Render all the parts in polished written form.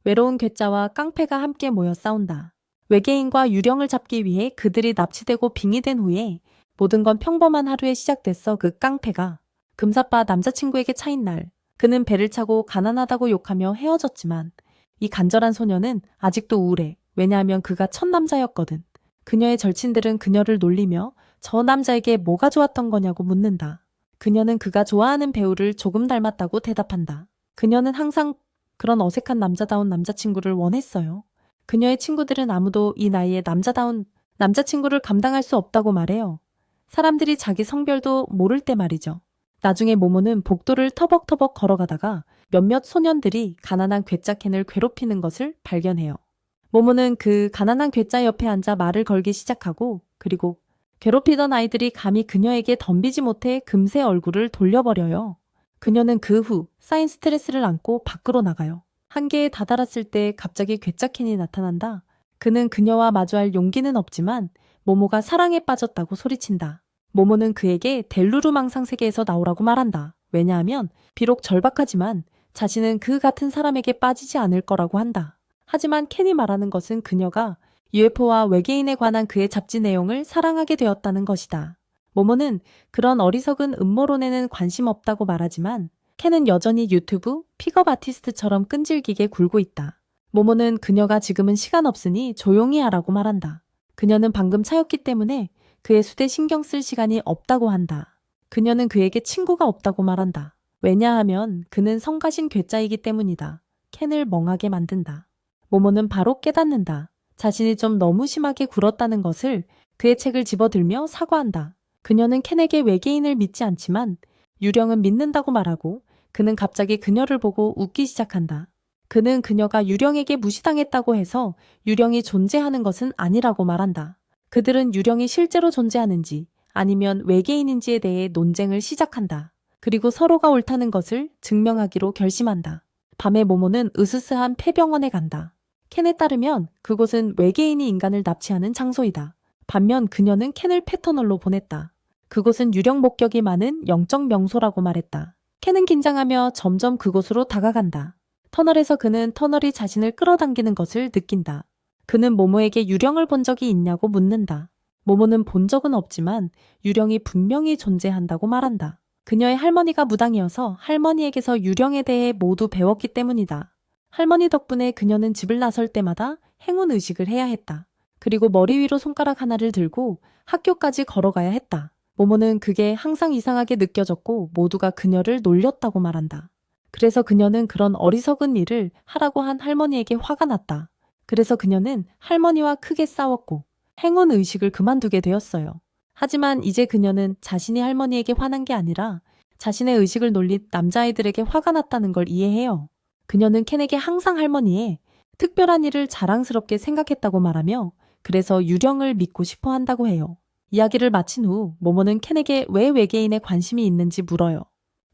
외로운 괴짜와 깡패가 함께 모여 싸운다. 외계인과 유령을 잡기 위해 그들이 납치되고 빙의된 후에 모든 건 평범한 하루에 시작됐어. 그 깡패가 금사빠 남자친구에게 차인 날, 그는 배를 차고 가난하다고 욕하며 헤어졌지만 이 간절한 소녀는 아직도 우울해. 왜냐하면 그가 첫 남자였거든. 그녀의 절친들은 그녀를 놀리며 저 남자에게 뭐가 좋았던 거냐고 묻는다. 그녀는 그가 좋아하는 배우를 조금 닮았다고 대답한다. 그녀는 항상 그런 어색한 남자다운 남자친구를 원했어요. 그녀의 친구들은 아무도 이 나이에 남자다운 남자친구를 감당할 수 없다고 말해요. 사람들이 자기 성별도 모를 때 말이죠. 나중에 모모는 복도를 터벅터벅 걸어가다가 몇몇 소년들이 가난한 괴짜 켄을 괴롭히는 것을 발견해요. 모모는 그 가난한 괴짜 옆에 앉아 말을 걸기 시작하고, 그리고 괴롭히던 아이들이 감히 그녀에게 덤비지 못해 금세 얼굴을 돌려버려요. 그녀는 그 후 쌓인 스트레스를 안고 밖으로 나가요. 한계에 다다랐을 때 갑자기 괴짜 켄이 나타난다. 그는 그녀와 마주할 용기는 없지만 모모가 사랑에 빠졌다고 소리친다. 모모는 그에게 델루루망상 세계에서 나오라고 말한다. 왜냐하면 비록 절박하지만 자신은 그 같은 사람에게 빠지지 않을 거라고 한다. 하지만 켄이 말하는 것은 그녀가 UFO와 외계인에 관한 그의 잡지 내용을 사랑하게 되었다는 것이다. 모모는 그런 어리석은 음모론에는 관심 없다고 말하지만 켄은 여전히 유튜브 픽업 아티스트처럼 끈질기게 굴고 있다. 모모는 그녀가 지금은 시간 없으니 조용히 하라고 말한다. 그녀는 방금 차였기 때문에 그의 수대 신경 쓸 시간이 없다고 한다. 그녀는 그에게 친구가 없다고 말한다. 왜냐하면 그는 성가신 괴짜이기 때문이다. 켄을 멍하게 만든다. 모모는 바로 깨닫는다. 자신이 좀 너무 심하게 굴었다는 것을. 그의 책을 집어들며 사과한다. 그녀는 켄에게 외계인을 믿지 않지만 유령은 믿는다고 말하고 그는 갑자기 그녀를 보고 웃기 시작한다. 그는 그녀가 유령에게 무시당했다고 해서 유령이 존재하는 것은 아니라고 말한다. 그들은 유령이 실제로 존재하는지 아니면 외계인인지에 대해 논쟁을 시작한다. 그리고 서로가 옳다는 것을 증명하기로 결심한다. 밤에 모모는 으스스한 폐병원에 간다. 켄에 따르면 그곳은 외계인이 인간을 납치하는 장소이다. 반면 그녀는 켄을 패터널로 보냈다. 그곳은 유령 목격이 많은 영적 명소라고 말했다. 켄은 긴장하며 점점 그곳으로 다가간다. 터널에서 그는 터널이 자신을 끌어당기는 것을 느낀다. 그는 모모에게 유령을 본 적이 있냐고 묻는다. 모모는 본 적은 없지만 유령이 분명히 존재한다고 말한다. 그녀의 할머니가 무당이어서 할머니에게서 유령에 대해 모두 배웠기 때문이다. 할머니 덕분에 그녀는 집을 나설 때마다 행운 의식을 해야 했다. 그리고 머리 위로 손가락 하나를 들고 학교까지 걸어가야 했다. 모모는 그게 항상 이상하게 느껴졌고 모두가 그녀를 놀렸다고 말한다. 그래서 그녀는 그런 어리석은 일을 하라고 한 할머니에게 화가 났다. 그래서 그녀는 할머니와 크게 싸웠고 행운 의식을 그만두게 되었어요. 하지만 이제 그녀는 자신이 할머니에게 화난 게 아니라 자신의 의식을 놀린 남자아이들에게 화가 났다는 걸 이해해요. 그녀는 켄에게 항상 할머니의 특별한 일을 자랑스럽게 생각했다고 말하며 그래서 유령을 믿고 싶어 한다고 해요. 이야기를 마친 후 모모는 켄에게 왜 외계인에 관심이 있는지 물어요.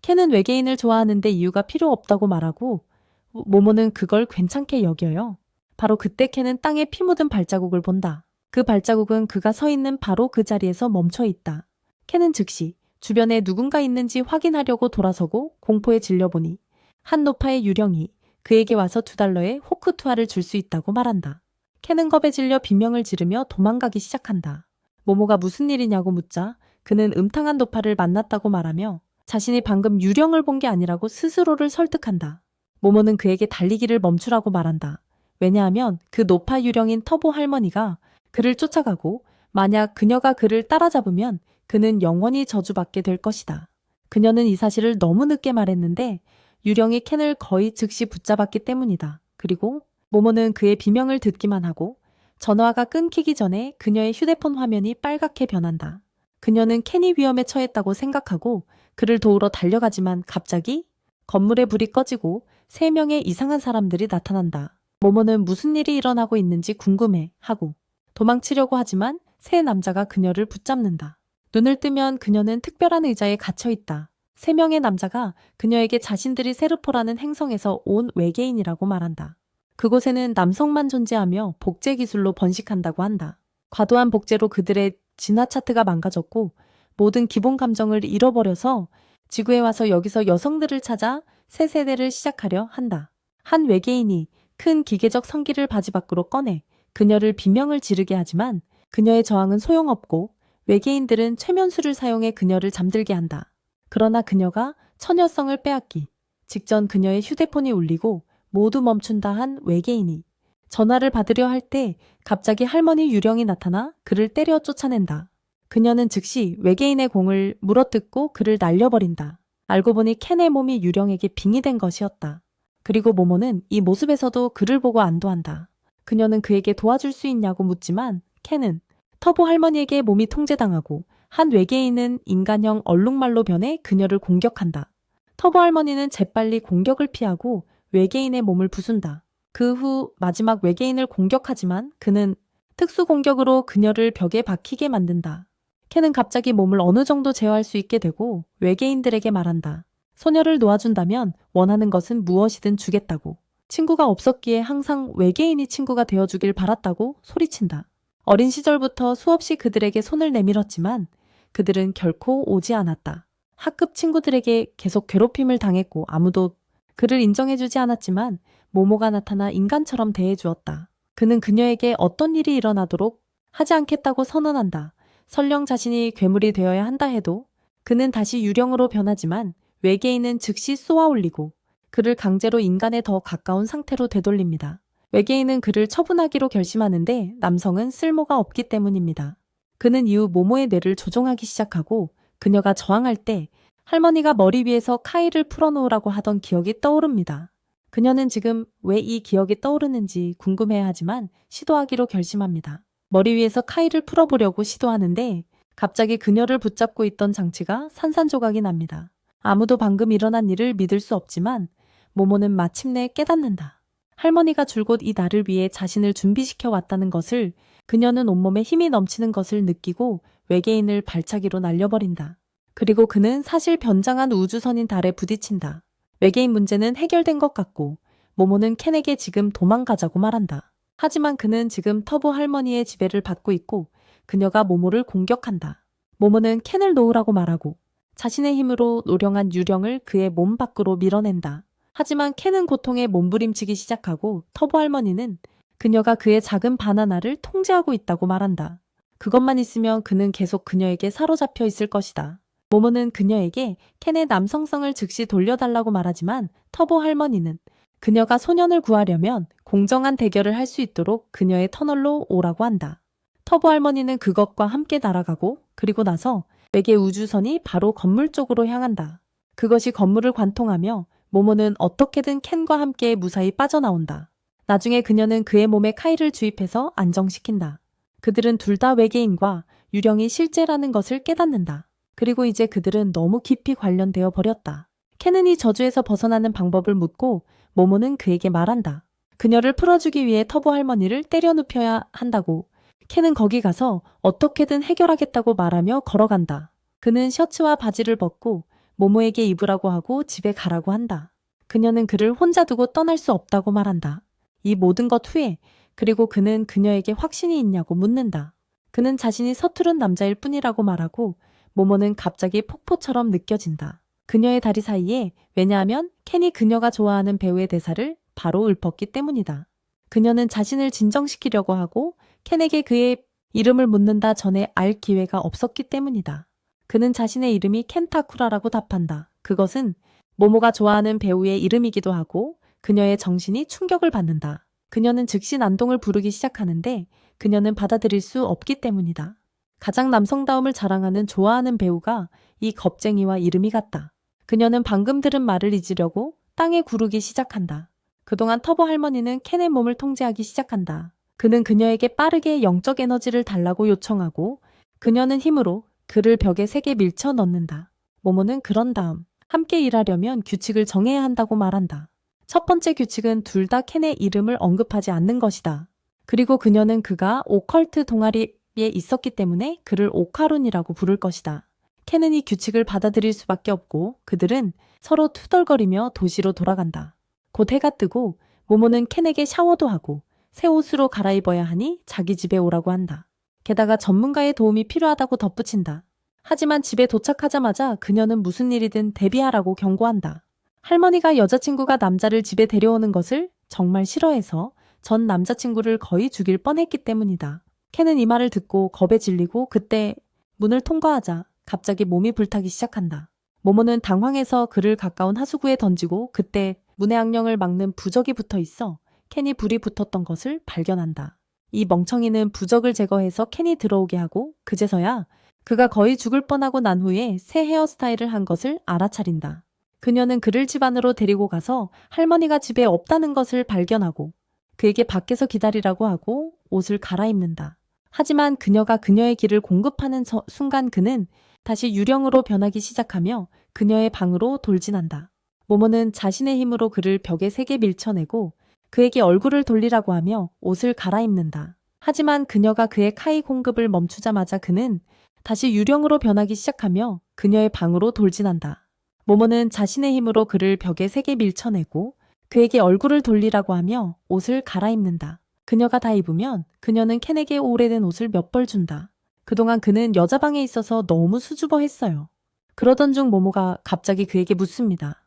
켄은 외계인을 좋아하는데 이유가 필요 없다고 말하고 모모는 그걸 괜찮게 여겨요. 바로 그때 켄은 땅에 피 묻은 발자국을 본다. 그 발자국은 그가 서 있는 바로 그 자리에서 멈춰 있다. 켄은 즉시 주변에 누군가 있는지 확인하려고 돌아서고 공포에 질려보니 한 노파의 유령이 그에게 와서 $2의 호크 투하를 줄 수 있다고 말한다. 켄은 겁에 질려 비명을 지르며 도망가기 시작한다. 모모가 무슨 일이냐고 묻자 그는 음탕한 노파를 만났다고 말하며 자신이 방금 유령을 본 게 아니라고 스스로를 설득한다. 모모는 그에게 달리기를 멈추라고 말한다. 왜냐하면 그 노파 유령인 터보 할머니가 그를 쫓아가고 만약 그녀가 그를 따라잡으면 그는 영원히 저주받게 될 것이다. 그녀는 이 사실을 너무 늦게 말했는데 유령이 켄을 거의 즉시 붙잡았기 때문이다. 그리고 모모는 그의 비명을 듣기만 하고 전화가 끊기기 전에 그녀의 휴대폰 화면이 빨갛게 변한다. 그녀는 켄이 위험에 처했다고 생각하고 그를 도우러 달려가지만 갑자기 건물의 불이 꺼지고 3명의 이상한 사람들이 나타난다. 모모는 무슨 일이 일어나고 있는지 궁금해 하고 도망치려고 하지만 3 남자가 그녀를 붙잡는다. 눈을 뜨면 그녀는 특별한 의자에 갇혀 있다. 3명의 남자가 그녀에게 자신들이 세르포라는 행성에서 온 외계인이라고 말한다. 그곳에는 남성만 존재하며 복제 기술로 번식한다고 한다. 과도한 복제로 그들의 진화 차트가 망가졌고 모든 기본 감정을 잃어버려서 지구에 와서 여기서 여성들을 찾아 새 세대를 시작하려 한다. 한 외계인이 큰 기계적 성기를 바지 밖으로 꺼내 그녀를 비명을 지르게 하지만 그녀의 저항은 소용없고 외계인들은 최면술을 사용해 그녀를 잠들게 한다. 그러나 그녀가 처녀성을 빼앗기 직전 그녀의 휴대폰이 울리고 모두 멈춘다 한 외계인이 전화를 받으려 할 때 갑자기 할머니 유령이 나타나 그를 때려 쫓아낸다. 그녀는 즉시 외계인의 공을 물어뜯고 그를 날려버린다. 알고 보니 켄의 몸이 유령에게 빙의된 것이었다. 그리고 모모는 이 모습에서도 그를 보고 안도한다. 그녀는 그에게 도와줄 수 있냐고 묻지만 켄은 터보 할머니에게 몸이 통제당하고 한 외계인은 인간형 얼룩말로 변해 그녀를 공격한다. 터보 할머니는 재빨리 공격을 피하고 외계인의 몸을 부순다. 그 후 마지막 외계인을 공격하지만 그는 특수 공격으로 그녀를 벽에 박히게 만든다. 켄은 갑자기 몸을 어느 정도 제어할 수 있게 되고 외계인들에게 말한다. 소녀를 놓아준다면 원하는 것은 무엇이든 주겠다고. 친구가 없었기에 항상 외계인이 친구가 되어주길 바랐다고 소리친다. 어린 시절부터 수없이 그들에게 손을 내밀었지만 그들은 결코 오지 않았다. 학급 친구들에게 계속 괴롭힘을 당했고 아무도 그를 인정해주지 않았지만 모모가 나타나 인간처럼 대해주었다. 그는 그녀에게 어떤 일이 일어나도록 하지 않겠다고 선언한다. 설령 자신이 괴물이 되어야 한다 해도 그는 다시 유령으로 변하지만 외계인은 즉시 쏘아올리고 그를 강제로 인간에 더 가까운 상태로 되돌립니다. 외계인은 그를 처분하기로 결심하는데 남성은 쓸모가 없기 때문입니다. 그는 이후 모모의 뇌를 조종하기 시작하고 그녀가 저항할 때 할머니가 머리 위에서 카이를 풀어놓으라고 하던 기억이 떠오릅니다. 그녀는 지금 왜 이 기억이 떠오르는지 궁금해하지만 시도하기로 결심합니다. 머리 위에서 카이를 풀어보려고 시도하는데 갑자기 그녀를 붙잡고 있던 장치가 산산조각이 납니다. 아무도 방금 일어난 일을 믿을 수 없지만 모모는 마침내 깨닫는다. 할머니가 줄곧 이 날을 위해 자신을 준비시켜 왔다는 것을 그녀는 온몸에 힘이 넘치는 것을 느끼고 외계인을 발차기로 날려버린다. 그리고 그는 사실 변장한 우주선인 달에 부딪힌다. 외계인 문제는 해결된 것 같고 모모는 켄에게 지금 도망가자고 말한다. 하지만 그는 지금 터보 할머니의 지배를 받고 있고 그녀가 모모를 공격한다. 모모는 켄을 놓으라고 말하고 자신의 힘으로 노령한 유령을 그의 몸 밖으로 밀어낸다. 하지만 켄은 고통에 몸부림치기 시작하고 터보 할머니는 그녀가 그의 작은 바나나를 통제하고 있다고 말한다. 그것만 있으면 그는 계속 그녀에게 사로잡혀 있을 것이다. 모모는 그녀에게 켄의 남성성을 즉시 돌려달라고 말하지만 터보 할머니는 그녀가 소년을 구하려면 공정한 대결을 할 수 있도록 그녀의 터널로 오라고 한다. 터보 할머니는 그것과 함께 날아가고 그리고 나서 외계 우주선이 바로 건물 쪽으로 향한다. 그것이 건물을 관통하며 모모는 어떻게든 켄과 함께 무사히 빠져나온다. 나중에 그녀는 그의 몸에 카이를 주입해서 안정시킨다. 그들은 둘 다 외계인과 유령이 실제라는 것을 깨닫는다. 그리고 이제 그들은 너무 깊이 관련되어 버렸다. 켄은 이 저주에서 벗어나는 방법을 묻고 모모는 그에게 말한다. 그녀를 풀어주기 위해 터보 할머니를 때려 눕혀야 한다고. 켄은 거기 가서 어떻게든 해결하겠다고 말하며 걸어간다. 그는 셔츠와 바지를 벗고 모모에게 입으라고 하고 집에 가라고 한다. 그녀는 그를 혼자 두고 떠날 수 없다고 말한다. 이 모든 것 후에 그리고 그는 그녀에게 확신이 있냐고 묻는다. 그는 자신이 서투른 남자일 뿐이라고 말하고 모모는 갑자기 폭포처럼 느껴진다. 그녀의 다리 사이에 왜냐하면 켄이 그녀가 좋아하는 배우의 대사를 바로 읊었기 때문이다. 그녀는 자신을 진정시키려고 하고 켄에게 그의 이름을 묻는다 전에 알 기회가 없었기 때문이다. 그는 자신의 이름이 켄타쿠라라고 답한다. 그것은 모모가 좋아하는 배우의 이름이기도 하고 그녀의 정신이 충격을 받는다. 그녀는 즉시 난동을 부르기 시작하는데 그녀는 받아들일 수 없기 때문이다. 가장 남성다움을 자랑하는 좋아하는 배우가 이 겁쟁이와 이름이 같다. 그녀는 방금 들은 말을 잊으려고 땅에 구르기 시작한다. 그동안 터보 할머니는 켄의 몸을 통제하기 시작한다. 그는 그녀에게 빠르게 영적 에너지를 달라고 요청하고 그녀는 힘으로 그를 벽에 세게 밀쳐 넣는다. 모모는 그런 다음 함께 일하려면 규칙을 정해야 한다고 말한다. 첫 번째 규칙은 둘 다 켄의 이름을 언급하지 않는 것이다. 그리고 그녀는 그가 오컬트 동아리에 있었기 때문에 그를 오카룬이라고 부를 것이다. 켄은 이 규칙을 받아들일 수밖에 없고 그들은 서로 투덜거리며 도시로 돌아간다. 곧 해가 뜨고 모모는 켄에게 샤워도 하고 새 옷으로 갈아입어야 하니 자기 집에 오라고 한다. 게다가 전문가의 도움이 필요하다고 덧붙인다. 하지만 집에 도착하자마자 그녀는 무슨 일이든 대비하라고 경고한다. 할머니가 여자친구가 남자를 집에 데려오는 것을 정말 싫어해서 전 남자친구를 거의 죽일 뻔했기 때문이다. 켄은 이 말을 듣고 겁에 질리고 그때 문을 통과하자 갑자기 몸이 불타기 시작한다. 모모는 당황해서 그를 가까운 하수구에 던지고 그때 문의 악령을 막는 부적이 붙어 있어 켄이 불이 붙었던 것을 발견한다. 이 멍청이는 부적을 제거해서 켄이 들어오게 하고 그제서야 그가 거의 죽을 뻔하고 난 후에 새 헤어스타일을 한 것을 알아차린다. 그녀는 그를 집 안으로 데리고 가서 할머니가 집에 없다는 것을 발견하고 그에게 밖에서 기다리라고 하고 옷을 갈아입는다. 하지만 그녀가 그녀의 길을 공급하는 순간 그는 다시 유령으로 변하기 시작하며 그녀의 방으로 돌진한다. 모모는 자신의 힘으로 그를 벽에 세게 밀쳐내고 그에게 얼굴을 돌리라고 하며 옷을 갈아입는다. 하지만 그녀가 그의 카이 공급을 멈추자마자 그는 다시 유령으로 변하기 시작하며 그녀의 방으로 돌진한다. 모모는 자신의 힘으로 그를 벽에 세게 밀쳐내고 그에게 얼굴을 돌리라고 하며 옷을 갈아입는다. 그녀가 다 입으면 그녀는 켄에게 오래된 옷을 몇 벌 준다. 그동안 그는 여자 방에 있어서 너무 수줍어했어요. 그러던 중 모모가 갑자기 그에게 묻습니다.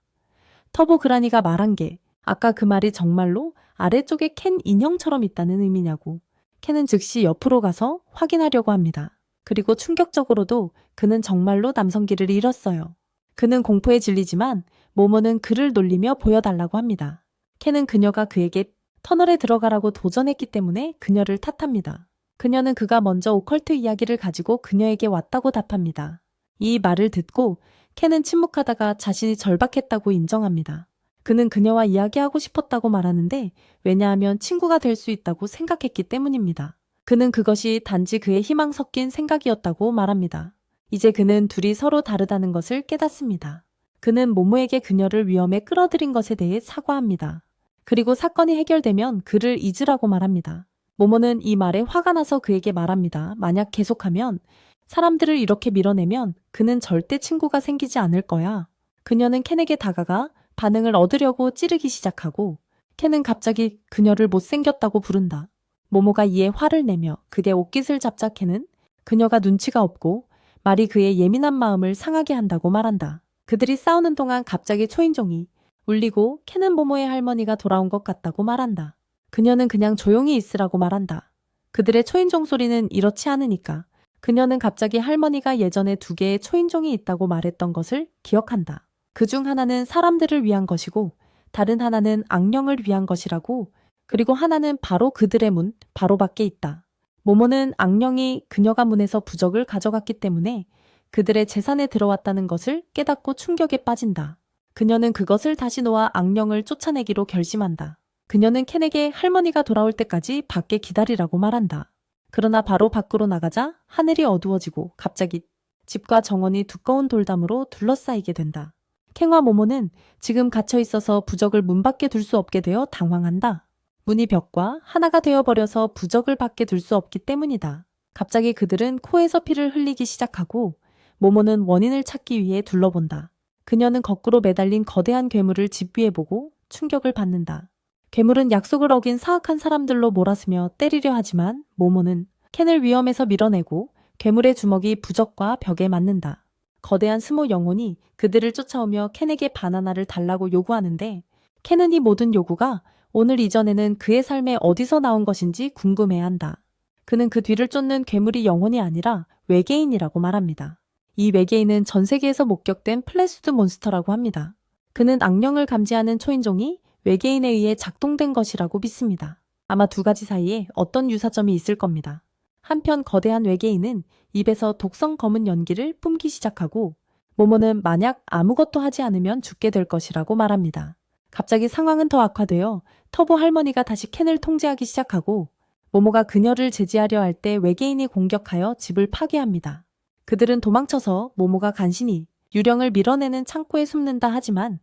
터보 그라니가 말한 게 아까 그 말이 정말로 아래쪽에 켄 인형처럼 있다는 의미냐고. 켄은 즉시 옆으로 가서 확인하려고 합니다. 그리고 충격적으로도 그는 정말로 남성기를 잃었어요. 그는 공포에 질리지만 모모는 그를 놀리며 보여달라고 합니다. 켄은 그녀가 그에게 터널에 들어가라고 도전했기 때문에 그녀를 탓합니다. 그녀는 그가 먼저 오컬트 이야기를 가지고 그녀에게 왔다고 답합니다. 이 말을 듣고 켄은 침묵하다가 자신이 절박했다고 인정합니다. 그는 그녀와 이야기하고 싶었다고 말하는데 왜냐하면 친구가 될 수 있다고 생각했기 때문입니다. 그는 그것이 단지 그의 희망 섞인 생각이었다고 말합니다. 이제 그는 둘이 서로 다르다는 것을 깨닫습니다. 그는 모모에게 그녀를 위험에 끌어들인 것에 대해 사과합니다. 그리고 사건이 해결되면 그를 잊으라고 말합니다. 모모는 이 말에 화가 나서 그에게 말합니다. 만약 계속하면 사람들을 이렇게 밀어내면 그는 절대 친구가 생기지 않을 거야. 그녀는 켄에게 다가가 반응을 얻으려고 찌르기 시작하고 켄은 갑자기 그녀를 못생겼다고 부른다. 모모가 이에 화를 내며 그의 옷깃을 잡자 켄은 그녀가 눈치가 없고 말이 그의 예민한 마음을 상하게 한다고 말한다. 그들이 싸우는 동안 갑자기 초인종이 울리고 켄은 모모의 할머니가 돌아온 것 같다고 말한다. 그녀는 그냥 조용히 있으라고 말한다. 그들의 초인종 소리는 이렇지 않으니까 그녀는 갑자기 할머니가 예전에 2개의 초인종이 있다고 말했던 것을 기억한다. 그중 하나는 사람들을 위한 것이고 다른 하나는 악령을 위한 것이라고 그리고 하나는 바로 그들의 문 바로 밖에 있다. 모모는 악령이 그녀가 문에서 부적을 가져갔기 때문에 그들의 재산에 들어왔다는 것을 깨닫고 충격에 빠진다. 그녀는 그것을 다시 놓아 악령을 쫓아내기로 결심한다. 그녀는 켄에게 할머니가 돌아올 때까지 밖에 기다리라고 말한다. 그러나 바로 밖으로 나가자 하늘이 어두워지고 갑자기 집과 정원이 두꺼운 돌담으로 둘러싸이게 된다. 켄과 모모는 지금 갇혀 있어서 부적을 문 밖에 둘 수 없게 되어 당황한다. 문이 벽과 하나가 되어버려서 부적을 밖에 둘 수 없기 때문이다. 갑자기 그들은 코에서 피를 흘리기 시작하고 모모는 원인을 찾기 위해 둘러본다. 그녀는 거꾸로 매달린 거대한 괴물을 집 위에 보고 충격을 받는다. 괴물은 약속을 어긴 사악한 사람들로 몰아쓰며 때리려 하지만 모모는 켄을 위험에서 밀어내고 괴물의 주먹이 부적과 벽에 맞는다. 거대한 스모 영혼이 그들을 쫓아오며 켄에게 바나나를 달라고 요구하는데 켄은 이 모든 요구가 오늘 이전에는 그의 삶에 어디서 나온 것인지 궁금해한다. 그는 그 뒤를 쫓는 괴물이 영혼이 아니라 외계인이라고 말합니다. 이 외계인은 전 세계에서 목격된 플래시드 몬스터라고 합니다. 그는 악령을 감지하는 초인종이 외계인에 의해 작동된 것이라고 믿습니다. 아마 2가지 사이에 어떤 유사점이 있을 겁니다. 한편 거대한 외계인은 입에서 독성 검은 연기를 뿜기 시작하고 모모는 만약 아무것도 하지 않으면 죽게 될 것이라고 말합니다. 갑자기 상황은 더 악화되어 터보 할머니가 다시 켄을 통제하기 시작하고 모모가 그녀를 제지하려 할 때 외계인이 공격하여 집을 파괴합니다. 그들은 도망쳐서 모모가 간신히 유령을 밀어내는 창고에 숨는다 하지만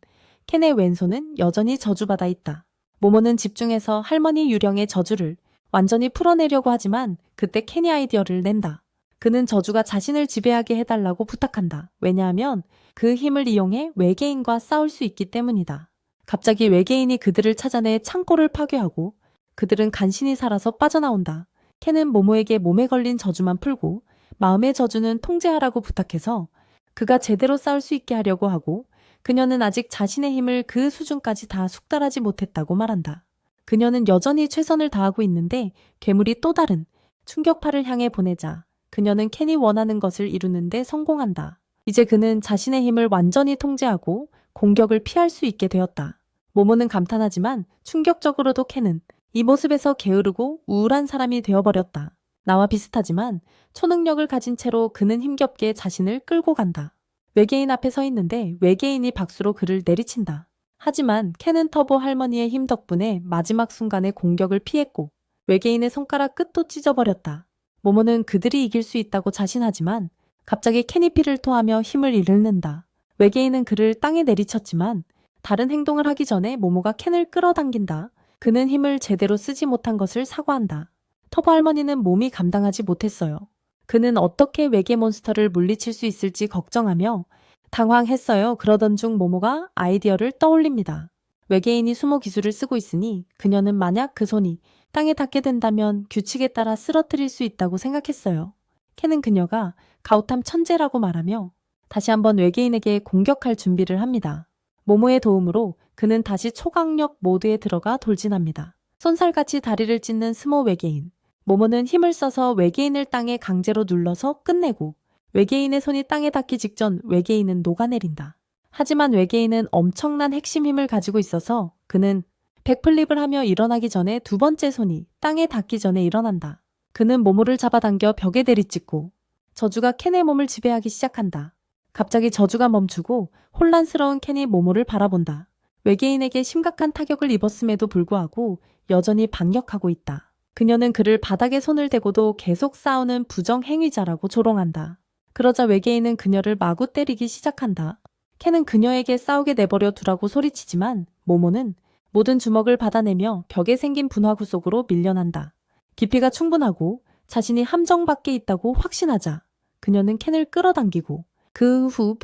켄의 왼손은 여전히 저주받아 있다. 모모는 집중해서 할머니 유령의 저주를 완전히 풀어내려고 하지만 그때 켄이 아이디어를 낸다. 그는 저주가 자신을 지배하게 해달라고 부탁한다. 왜냐하면 그 힘을 이용해 외계인과 싸울 수 있기 때문이다. 갑자기 외계인이 그들을 찾아내 창고를 파괴하고 그들은 간신히 살아서 빠져나온다. 켄은 모모에게 몸에 걸린 저주만 풀고 마음의 저주는 통제하라고 부탁해서 그가 제대로 싸울 수 있게 하려고 하고 그녀는 아직 자신의 힘을 그 수준까지 다 숙달하지 못했다고 말한다. 그녀는 여전히 최선을 다하고 있는데 괴물이 또 다른 충격파를 향해 보내자 그녀는 켄이 원하는 것을 이루는데 성공한다. 이제 그는 자신의 힘을 완전히 통제하고 공격을 피할 수 있게 되었다. 모모는 감탄하지만 충격적으로도 켄은 이 모습에서 게으르고 우울한 사람이 되어버렸다. 나와 비슷하지만 초능력을 가진 채로 그는 힘겹게 자신을 끌고 간다. 외계인 앞에 서 있는데 외계인이 박수로 그를 내리친다. 하지만 켄은 터보 할머니의 힘 덕분에 마지막 순간에 공격을 피했고 외계인의 손가락 끝도 찢어버렸다. 모모는 그들이 이길 수 있다고 자신하지만 갑자기 켄이 피를 토하며 힘을 잃는다. 외계인은 그를 땅에 내리쳤지만 다른 행동을 하기 전에 모모가 켄을 끌어당긴다. 그는 힘을 제대로 쓰지 못한 것을 사과한다. 터보 할머니는 몸이 감당하지 못했어요. 그는 어떻게 외계 몬스터를 물리칠 수 있을지 걱정하며 당황했어요. 그러던 중 모모가 아이디어를 떠올립니다. 외계인이 수모 기술을 쓰고 있으니 그녀는 만약 그 손이 땅에 닿게 된다면 규칙에 따라 쓰러뜨릴 수 있다고 생각했어요. 켄은 그녀가 가우탐 천재라고 말하며 다시 한번 외계인에게 공격할 준비를 합니다. 모모의 도움으로 그는 다시 초강력 모드에 들어가 돌진합니다. 쏜살같이 다리를 찢는 스모 외계인. 모모는 힘을 써서 외계인을 땅에 강제로 눌러서 끝내고 외계인의 손이 땅에 닿기 직전 외계인은 녹아내린다. 하지만 외계인은 엄청난 핵심 힘을 가지고 있어서 그는 백플립을 하며 일어나기 전에 두 번째 손이 땅에 닿기 전에 일어난다. 그는 모모를 잡아당겨 벽에 내리찍고 저주가 켄의 몸을 지배하기 시작한다. 갑자기 저주가 멈추고 혼란스러운 켄이 모모를 바라본다. 외계인에게 심각한 타격을 입었음에도 불구하고 여전히 반격하고 있다. 그녀는 그를 바닥에 손을 대고도 계속 싸우는 부정행위자라고 조롱한다. 그러자 외계인은 그녀를 마구 때리기 시작한다. 켄은 그녀에게 싸우게 내버려 두라고 소리치지만 모모는 모든 주먹을 받아내며 벽에 생긴 분화구 속으로 밀려난다. 깊이가 충분하고 자신이 함정 밖에 있다고 확신하자 그녀는 켄을 끌어당기고 그 후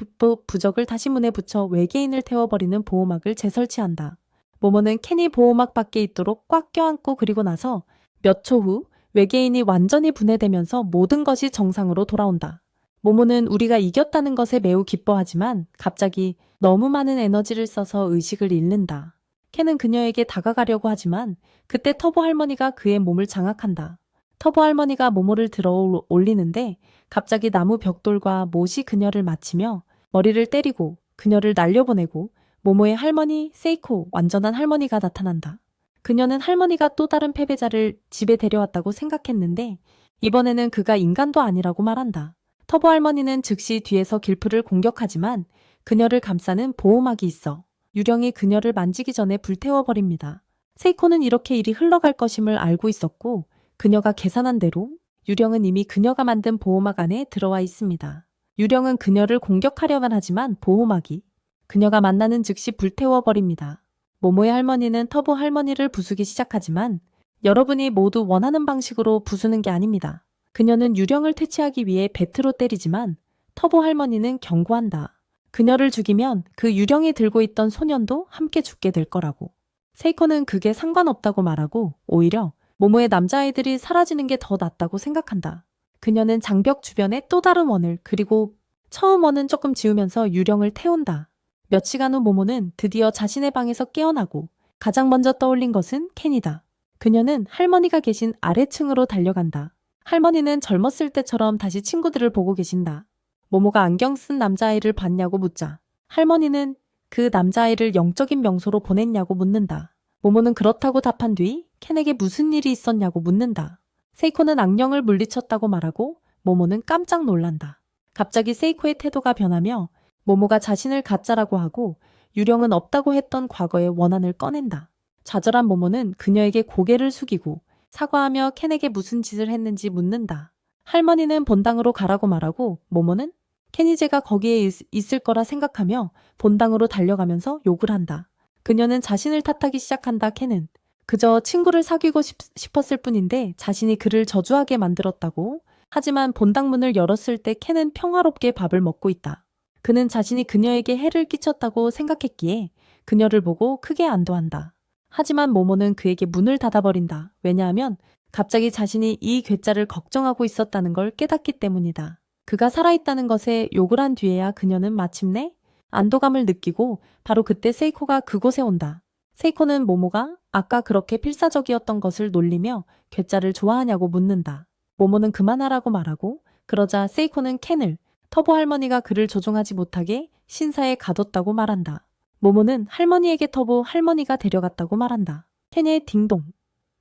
부적을 다시 문에 붙여 외계인을 태워버리는 보호막을 재설치한다. 모모는 켄이 보호막 밖에 있도록 꽉 껴안고 그리고 나서 몇 초 후 외계인이 완전히 분해되면서 모든 것이 정상으로 돌아온다. 모모는 우리가 이겼다는 것에 매우 기뻐하지만 갑자기 너무 많은 에너지를 써서 의식을 잃는다. 켄은 그녀에게 다가가려고 하지만 그때 터보 할머니가 그의 몸을 장악한다. 터보 할머니가 모모를 들어 올리는데 갑자기 나무 벽돌과 못이 그녀를 맞히며 머리를 때리고 그녀를 날려보내고 모모의 할머니 세이코 완전한 할머니가 나타난다. 그녀는 할머니가 또 다른 패배자를 집에 데려왔다고 생각했는데 이번에는 그가 인간도 아니라고 말한다. 터보 할머니는 즉시 뒤에서 길프를 공격하지만 그녀를 감싸는 보호막이 있어 유령이 그녀를 만지기 전에 불태워버립니다. 세이코는 이렇게 일이 흘러갈 것임을 알고 있었고 그녀가 계산한 대로 유령은 이미 그녀가 만든 보호막 안에 들어와 있습니다. 유령은 그녀를 공격하려만 하지만 보호막이 그녀가 만나는 즉시 불태워버립니다. 모모의 할머니는 터보 할머니를 부수기 시작하지만 여러분이 모두 원하는 방식으로 부수는 게 아닙니다. 그녀는 유령을 퇴치하기 위해 배트로 때리지만 터보 할머니는 경고한다. 그녀를 죽이면 그 유령이 들고 있던 소년도 함께 죽게 될 거라고. 세이코는 그게 상관없다고 말하고 오히려 모모의 남자아이들이 사라지는 게 더 낫다고 생각한다. 그녀는 장벽 주변에 또 다른 원을 그리고 처음 원은 조금 지우면서 유령을 태운다. 몇 시간 후 모모는 드디어 자신의 방에서 깨어나고 가장 먼저 떠올린 것은 켄이다. 그녀는 할머니가 계신 아래층으로 달려간다. 할머니는 젊었을 때처럼 다시 친구들을 보고 계신다. 모모가 안경 쓴 남자아이를 봤냐고 묻자 할머니는 그 남자아이를 영적인 명소로 보냈냐고 묻는다. 모모는 그렇다고 답한 뒤 켄에게 무슨 일이 있었냐고 묻는다. 세이코는 악령을 물리쳤다고 말하고 모모는 깜짝 놀란다. 갑자기 세이코의 태도가 변하며 모모가 자신을 가짜라고 하고 유령은 없다고 했던 과거의 원한을 꺼낸다. 좌절한 모모는 그녀에게 고개를 숙이고 사과하며 켄에게 무슨 짓을 했는지 묻는다. 할머니는 본당으로 가라고 말하고 모모는 켄이 제가 거기에 있을 거라 생각하며 본당으로 달려가면서 욕을 한다. 그녀는 자신을 탓하기 시작한다. 켄은 그저 친구를 사귀고 싶었을 뿐인데 자신이 그를 저주하게 만들었다고. 하지만 본당 문을 열었을 때 켄은 평화롭게 밥을 먹고 있다. 그는 자신이 그녀에게 해를 끼쳤다고 생각했기에 그녀를 보고 크게 안도한다. 하지만 모모는 그에게 문을 닫아버린다. 왜냐하면 갑자기 자신이 이 괴짜를 걱정하고 있었다는 걸 깨닫기 때문이다. 그가 살아있다는 것에 욕을 한 뒤에야 그녀는 마침내 안도감을 느끼고 바로 그때 세이코가 그곳에 온다. 세이코는 모모가 아까 그렇게 필사적이었던 것을 놀리며 괴짜를 좋아하냐고 묻는다. 모모는 그만하라고 말하고 그러자 세이코는 켄을 터보 할머니가 그를 조종하지 못하게 신사에 가뒀다고 말한다. 모모는 할머니에게 터보 할머니가 데려갔다고 말한다. 켄의 딩동.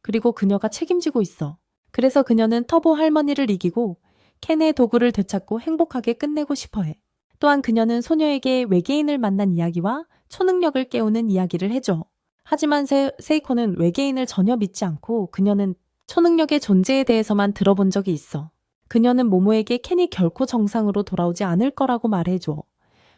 그리고 그녀가 책임지고 있어. 그래서 그녀는 터보 할머니를 이기고 켄의 도구를 되찾고 행복하게 끝내고 싶어해. 또한 그녀는 소녀에게 외계인을 만난 이야기와 초능력을 깨우는 이야기를 해줘. 하지만 세이코는 외계인을 전혀 믿지 않고 그녀는 초능력의 존재에 대해서만 들어본 적이 있어. 그녀는 모모에게 켄이 결코 정상으로 돌아오지 않을 거라고 말해줘.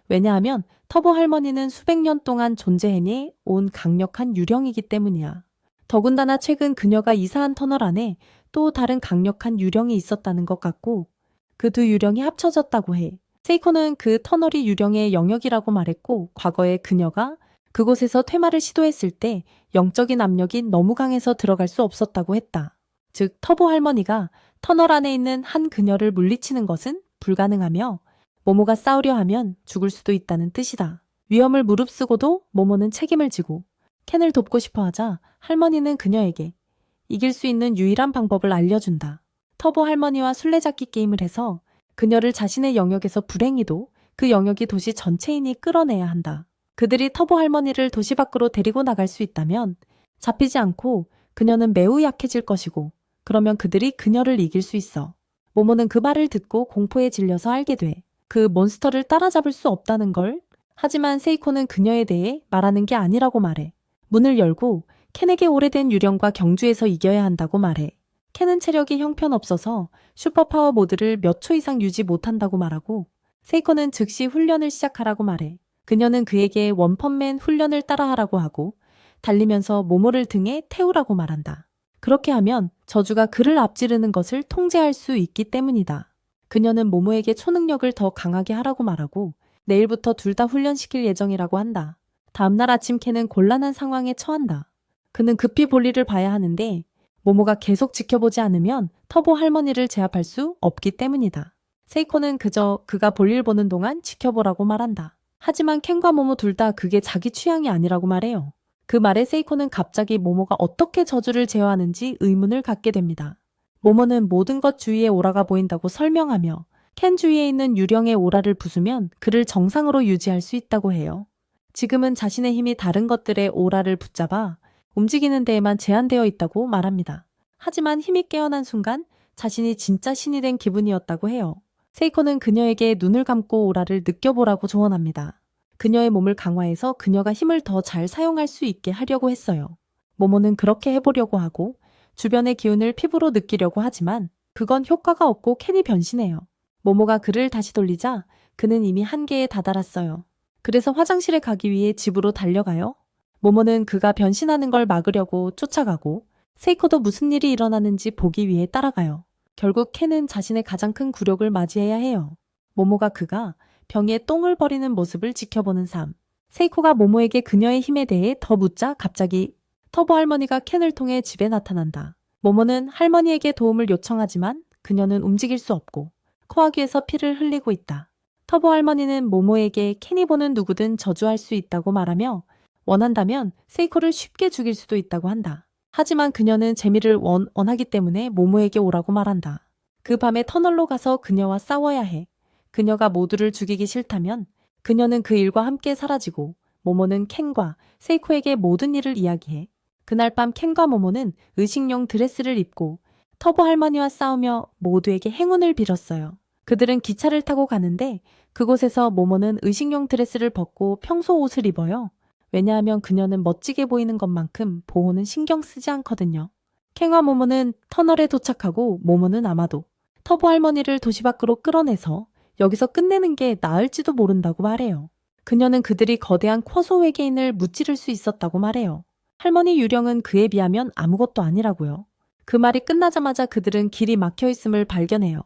왜냐하면 터보 할머니는 수백 년 동안 존재해내 온 강력한 유령이기 때문이야. 더군다나 최근 그녀가 이사한 터널 안에 또 다른 강력한 유령이 있었다는 것 같고 그 두 유령이 합쳐졌다고 해. 세이코는 그 터널이 유령의 영역이라고 말했고 과거에 그녀가 그곳에서 퇴마를 시도했을 때 영적인 압력이 너무 강해서 들어갈 수 없었다고 했다. 즉 터보 할머니가 터널 안에 있는 한 그녀를 물리치는 것은 불가능하며 모모가 싸우려 하면 죽을 수도 있다는 뜻이다. 위험을 무릅쓰고도 모모는 책임을 지고 켄을 돕고 싶어 하자 할머니는 그녀에게 이길 수 있는 유일한 방법을 알려준다. 터보 할머니와 술래잡기 게임을 해서 그녀를 자신의 영역에서 불행히도 그 영역이 도시 전체인이 끌어내야 한다. 그들이 터보 할머니를 도시 밖으로 데리고 나갈 수 있다면 잡히지 않고 그녀는 매우 약해질 것이고 그러면 그들이 그녀를 이길 수 있어. 모모는 그 말을 듣고 공포에 질려서 알게 돼. 그 몬스터를 따라잡을 수 없다는 걸. 하지만 세이코는 그녀에 대해 말하는 게 아니라고 말해. 문을 열고 켄에게 오래된 유령과 경주에서 이겨야 한다고 말해. 켄은 체력이 형편없어서 슈퍼파워 모드를 몇 초 이상 유지 못한다고 말하고 세이코는 즉시 훈련을 시작하라고 말해. 그녀는 그에게 원펀맨 훈련을 따라하라고 하고 달리면서 모모를 등에 태우라고 말한다. 그렇게 하면 저주가 그를 앞지르는 것을 통제할 수 있기 때문이다. 그녀는 모모에게 초능력을 더 강하게 하라고 말하고 내일부터 둘 다 훈련시킬 예정이라고 한다. 다음날 아침 켄은 곤란한 상황에 처한다. 그는 급히 볼일을 봐야 하는데 모모가 계속 지켜보지 않으면 터보 할머니를 제압할 수 없기 때문이다. 세이코는 그저 그가 볼일 보는 동안 지켜보라고 말한다. 하지만 켄과 모모 둘 다 그게 자기 취향이 아니라고 말해요. 그 말에 세이코는 갑자기 모모가 어떻게 저주를 제어하는지 의문을 갖게 됩니다. 모모는 모든 것 주위에 오라가 보인다고 설명하며 켄 주위에 있는 유령의 오라를 부수면 그를 정상으로 유지할 수 있다고 해요. 지금은 자신의 힘이 다른 것들의 오라를 붙잡아 움직이는 데에만 제한되어 있다고 말합니다. 하지만 힘이 깨어난 순간 자신이 진짜 신이 된 기분이었다고 해요. 세이코는 그녀에게 눈을 감고 오라를 느껴보라고 조언합니다. 그녀의 몸을 강화해서 그녀가 힘을 더 잘 사용할 수 있게 하려고 했어요. 모모는 그렇게 해보려고 하고 주변의 기운을 피부로 느끼려고 하지만 그건 효과가 없고 켄이 변신해요. 모모가 그를 다시 돌리자 그는 이미 한계에 다다랐어요. 그래서 화장실에 가기 위해 집으로 달려가요. 모모는 그가 변신하는 걸 막으려고 쫓아가고 세이코도 무슨 일이 일어나는지 보기 위해 따라가요. 결국 켄은 자신의 가장 큰 굴욕을 맞이해야 해요. 모모가 그가 병에 똥을 버리는 모습을 지켜보는 삶. 세이코가 모모에게 그녀의 힘에 대해 더 묻자 갑자기 터보 할머니가 켄을 통해 집에 나타난다. 모모는 할머니에게 도움을 요청하지만 그녀는 움직일 수 없고 코아귀에서 피를 흘리고 있다. 터보 할머니는 모모에게 켄이 보는 누구든 저주할 수 있다고 말하며 원한다면 세이코를 쉽게 죽일 수도 있다고 한다. 하지만 그녀는 재미를 원하기 때문에 모모에게 오라고 말한다. 그 밤에 터널로 가서 그녀와 싸워야 해. 그녀가 모두를 죽이기 싫다면 그녀는 그 일과 함께 사라지고 모모는 켄과 세이코에게 모든 일을 이야기해. 그날 밤 켄과 모모는 의식용 드레스를 입고 터보 할머니와 싸우며 모두에게 행운을 빌었어요. 그들은 기차를 타고 가는데 그곳에서 모모는 의식용 드레스를 벗고 평소 옷을 입어요. 왜냐하면 그녀는 멋지게 보이는 것만큼 보호는 신경 쓰지 않거든요. 켄과 모모는 터널에 도착하고 모모는 아마도 터보 할머니를 도시 밖으로 끌어내서 여기서 끝내는 게 나을지도 모른다고 말해요. 그녀는 그들이 거대한 쿼소 외계인을 무찌를 수 있었다고 말해요. 할머니 유령은 그에 비하면 아무것도 아니라고요. 그 말이 끝나자마자 그들은 길이 막혀 있음을 발견해요.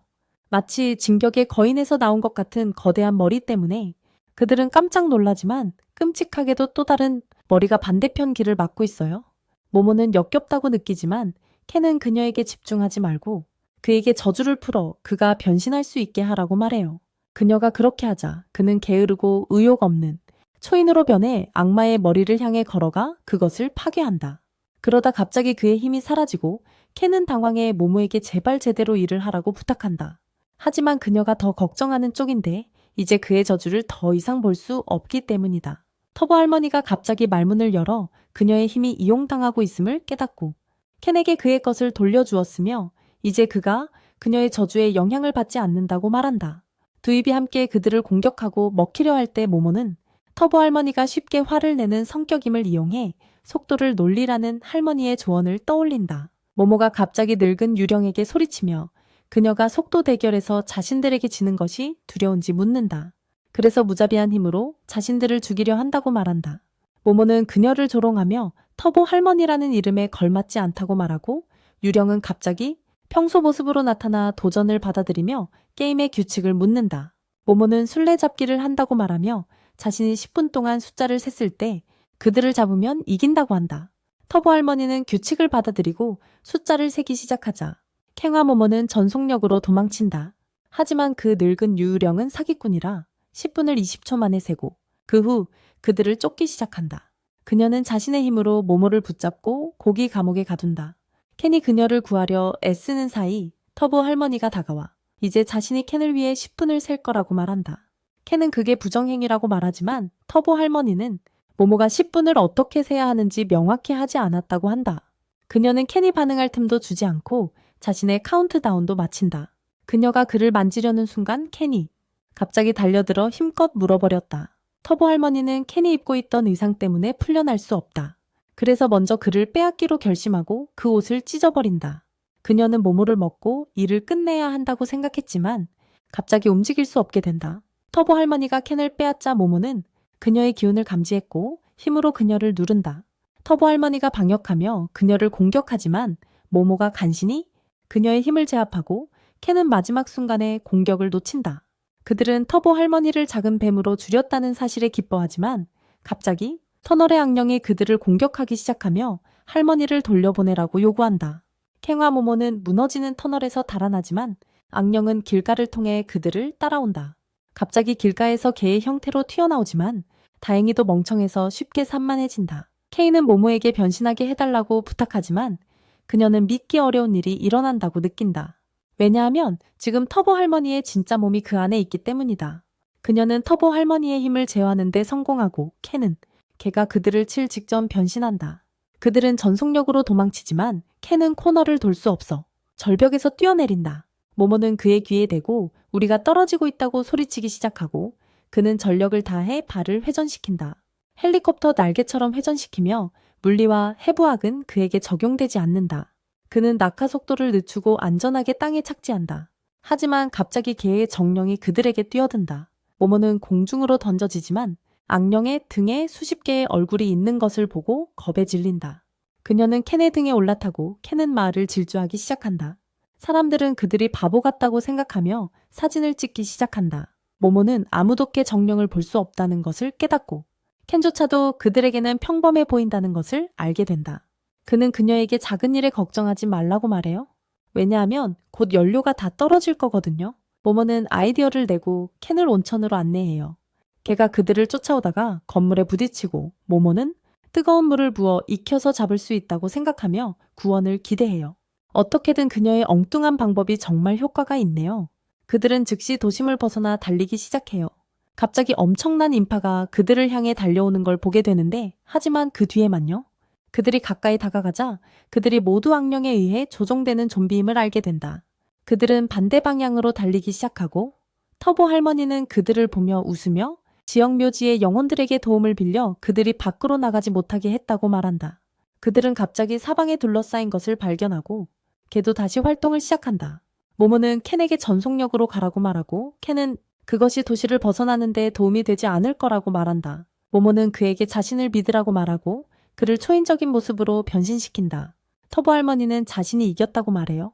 마치 진격의 거인에서 나온 것 같은 거대한 머리 때문에 그들은 깜짝 놀라지만 끔찍하게도 또 다른 머리가 반대편 길을 막고 있어요. 모모는 역겹다고 느끼지만 켄은 그녀에게 집중하지 말고 그에게 저주를 풀어 그가 변신할 수 있게 하라고 말해요. 그녀가 그렇게 하자 그는 게으르고 의욕 없는 초인으로 변해 악마의 머리를 향해 걸어가 그것을 파괴한다. 그러다 갑자기 그의 힘이 사라지고 켄은 당황해 모모에게 제발 제대로 일을 하라고 부탁한다. 하지만 그녀가 더 걱정하는 쪽인데 이제 그의 저주를 더 이상 볼 수 없기 때문이다. 터보 할머니가 갑자기 말문을 열어 그녀의 힘이 이용당하고 있음을 깨닫고 켄에게 그의 것을 돌려주었으며 이제 그가 그녀의 저주에 영향을 받지 않는다고 말한다. 두 입이 함께 그들을 공격하고 먹히려 할 때 모모는 터보 할머니가 쉽게 화를 내는 성격임을 이용해 속도를 놀리라는 할머니의 조언을 떠올린다. 모모가 갑자기 늙은 유령에게 소리치며 그녀가 속도 대결에서 자신들에게 지는 것이 두려운지 묻는다. 그래서 무자비한 힘으로 자신들을 죽이려 한다고 말한다. 모모는 그녀를 조롱하며 터보 할머니라는 이름에 걸맞지 않다고 말하고 유령은 갑자기 평소 모습으로 나타나 도전을 받아들이며 게임의 규칙을 묻는다. 모모는 술래잡기를 한다고 말하며 자신이 10분 동안 숫자를 셌을 때 그들을 잡으면 이긴다고 한다. 터보 할머니는 규칙을 받아들이고 숫자를 세기 시작하자 캥화 모모는 전속력으로 도망친다. 하지만 그 늙은 유령은 사기꾼이라 10분을 20초 만에 세고 그 후 그들을 쫓기 시작한다. 그녀는 자신의 힘으로 모모를 붙잡고 고기 감옥에 가둔다. 켄이 그녀를 구하려 애쓰는 사이 터보 할머니가 다가와 이제 자신이 켄을 위해 10분을 셀 거라고 말한다. 켄은 그게 부정행위라고 말하지만 터보 할머니는 모모가 10분을 어떻게 세야 하는지 명확히 하지 않았다고 한다. 그녀는 켄이 반응할 틈도 주지 않고 자신의 카운트다운도 마친다. 그녀가 그를 만지려는 순간 켄이 갑자기 달려들어 힘껏 물어버렸다. 터보 할머니는 켄이 입고 있던 의상 때문에 풀려날 수 없다. 그래서 먼저 그를 빼앗기로 결심하고 그 옷을 찢어버린다. 그녀는 모모를 먹고 일을 끝내야 한다고 생각했지만 갑자기 움직일 수 없게 된다. 터보 할머니가 켄을 빼앗자 모모는 그녀의 기운을 감지했고 힘으로 그녀를 누른다. 터보 할머니가 방역하며 그녀를 공격하지만 모모가 간신히 그녀의 힘을 제압하고 켄은 마지막 순간에 공격을 놓친다. 그들은 터보 할머니를 작은 뱀으로 줄였다는 사실에 기뻐하지만 갑자기 터널의 악령이 그들을 공격하기 시작하며 할머니를 돌려보내라고 요구한다. 캥화 모모는 무너지는 터널에서 달아나지만 악령은 길가를 통해 그들을 따라온다. 갑자기 길가에서 개의 형태로 튀어나오지만 다행히도 멍청해서 쉽게 산만해진다. 케이는 모모에게 변신하게 해달라고 부탁하지만 그녀는 믿기 어려운 일이 일어난다고 느낀다. 왜냐하면 지금 터보 할머니의 진짜 몸이 그 안에 있기 때문이다. 그녀는 터보 할머니의 힘을 제어하는 데 성공하고 켄은 걔가 그들을 칠 직전 변신한다. 그들은 전속력으로 도망치지만 켄은 코너를 돌 수 없어 절벽에서 뛰어내린다. 모모는 그의 귀에 대고 우리가 떨어지고 있다고 소리치기 시작하고 그는 전력을 다해 발을 회전시킨다. 헬리콥터 날개처럼 회전시키며 물리와 해부학은 그에게 적용되지 않는다. 그는 낙하 속도를 늦추고 안전하게 땅에 착지한다. 하지만 갑자기 개의 정령이 그들에게 뛰어든다. 모모는 공중으로 던져지지만 악령의 등에 수십 개의 얼굴이 있는 것을 보고 겁에 질린다. 그녀는 켄의 등에 올라타고 켄은 마을을 질주하기 시작한다. 사람들은 그들이 바보 같다고 생각하며 사진을 찍기 시작한다. 모모는 아무도 개 정령을 볼 수 없다는 것을 깨닫고 켄조차도 그들에게는 평범해 보인다는 것을 알게 된다. 그는 그녀에게 작은 일에 걱정하지 말라고 말해요. 왜냐하면 곧 연료가 다 떨어질 거거든요. 모모는 아이디어를 내고 켄을 온천으로 안내해요. 걔가 그들을 쫓아오다가 건물에 부딪히고 모모는 뜨거운 물을 부어 익혀서 잡을 수 있다고 생각하며 구원을 기대해요. 어떻게든 그녀의 엉뚱한 방법이 정말 효과가 있네요. 그들은 즉시 도심을 벗어나 달리기 시작해요. 갑자기 엄청난 인파가 그들을 향해 달려오는 걸 보게 되는데 하지만 그 뒤에만요. 그들이 가까이 다가가자 그들이 모두 악령에 의해 조종되는 좀비임을 알게 된다. 그들은 반대 방향으로 달리기 시작하고 터보 할머니는 그들을 보며 웃으며 지역 묘지의 영혼들에게 도움을 빌려 그들이 밖으로 나가지 못하게 했다고 말한다. 그들은 갑자기 사방에 둘러싸인 것을 발견하고 걔도 다시 활동을 시작한다. 모모는 켄에게 전속력으로 가라고 말하고 켄은 그것이 도시를 벗어나는 데 도움이 되지 않을 거라고 말한다. 모모는 그에게 자신을 믿으라고 말하고 그를 초인적인 모습으로 변신시킨다. 터보 할머니는 자신이 이겼다고 말해요.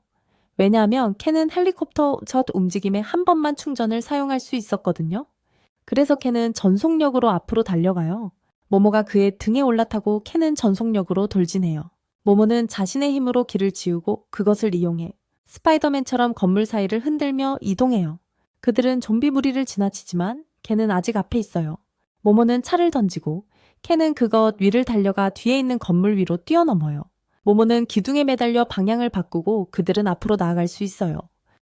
왜냐하면 켄은 헬리콥터 젖 움직임에 한 번만 충전을 사용할 수 있었거든요. 그래서 켄은 전속력으로 앞으로 달려가요. 모모가 그의 등에 올라타고 켄은 전속력으로 돌진해요. 모모는 자신의 힘으로 길을 지우고 그것을 이용해 스파이더맨처럼 건물 사이를 흔들며 이동해요. 그들은 좀비 무리를 지나치지만 걔는 아직 앞에 있어요. 모모는 차를 던지고 켄은 그것 위를 달려가 뒤에 있는 건물 위로 뛰어넘어요. 모모는 기둥에 매달려 방향을 바꾸고 그들은 앞으로 나아갈 수 있어요.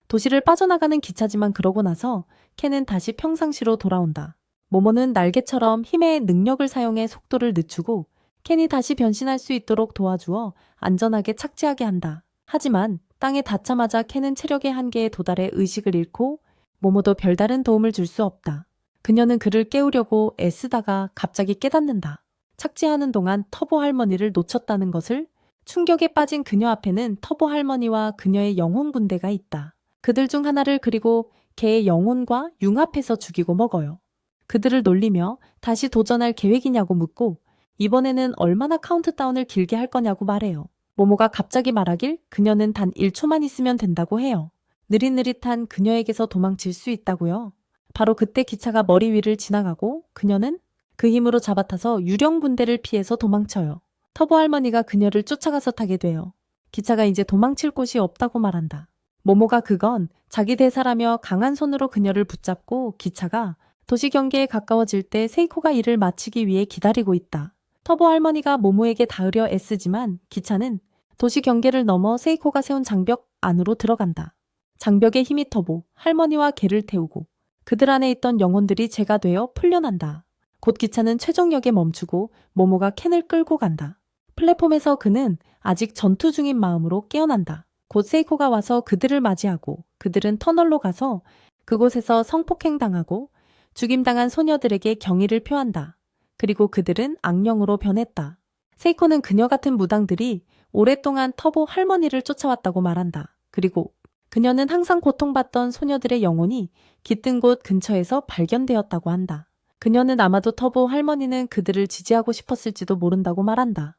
도시를 빠져나가는 기차지만 그러고 나서 켄은 다시 평상시로 돌아온다. 모모는 날개처럼 힘의 능력을 사용해 속도를 늦추고 켄이 다시 변신할 수 있도록 도와주어 안전하게 착지하게 한다. 하지만 땅에 닿자마자 켄은 체력의 한계에 도달해 의식을 잃고 모모도 별다른 도움을 줄 수 없다. 그녀는 그를 깨우려고 애쓰다가 갑자기 깨닫는다. 착지하는 동안 터보 할머니를 놓쳤다는 것을. 충격에 빠진 그녀 앞에는 터보 할머니와 그녀의 영혼 군대가 있다. 그들 중 하나를 그리고 개의 영혼과 융합해서 죽이고 먹어요. 그들을 놀리며 다시 도전할 계획이냐고 묻고 이번에는 얼마나 카운트다운을 길게 할 거냐고 말해요. 모모가 갑자기 말하길 그녀는 단 1초만 있으면 된다고 해요. 느릿느릿한 그녀에게서 도망칠 수 있다고요. 바로 그때 기차가 머리 위를 지나가고 그녀는 그 힘으로 잡아타서 유령 군대를 피해서 도망쳐요. 터보 할머니가 그녀를 쫓아가서 타게 돼요. 기차가 이제 도망칠 곳이 없다고 말한다. 모모가 그건 자기 대사라며 강한 손으로 그녀를 붙잡고 기차가 도시 경계에 가까워질 때 세이코가 일을 마치기 위해 기다리고 있다. 터보 할머니가 모모에게 닿으려 애쓰지만 기차는 도시 경계를 넘어 세이코가 세운 장벽 안으로 들어간다. 장벽의 힘이 터보 할머니와 개를 태우고 그들 안에 있던 영혼들이 재가 되어 풀려난다. 곧 기차는 최종역에 멈추고 모모가 켄을 끌고 간다. 플랫폼에서 그는 아직 전투 중인 마음으로 깨어난다. 곧 세이코가 와서 그들을 맞이하고 그들은 터널로 가서 그곳에서 성폭행당하고 죽임당한 소녀들에게 경의를 표한다. 그리고 그들은 악령으로 변했다. 세이코는 그녀 같은 무당들이 오랫동안 터보 할머니를 쫓아왔다고 말한다. 그리고 그녀는 항상 고통받던 소녀들의 영혼이 깃든 곳 근처에서 발견되었다고 한다. 그녀는 아마도 터보 할머니는 그들을 지지하고 싶었을지도 모른다고 말한다.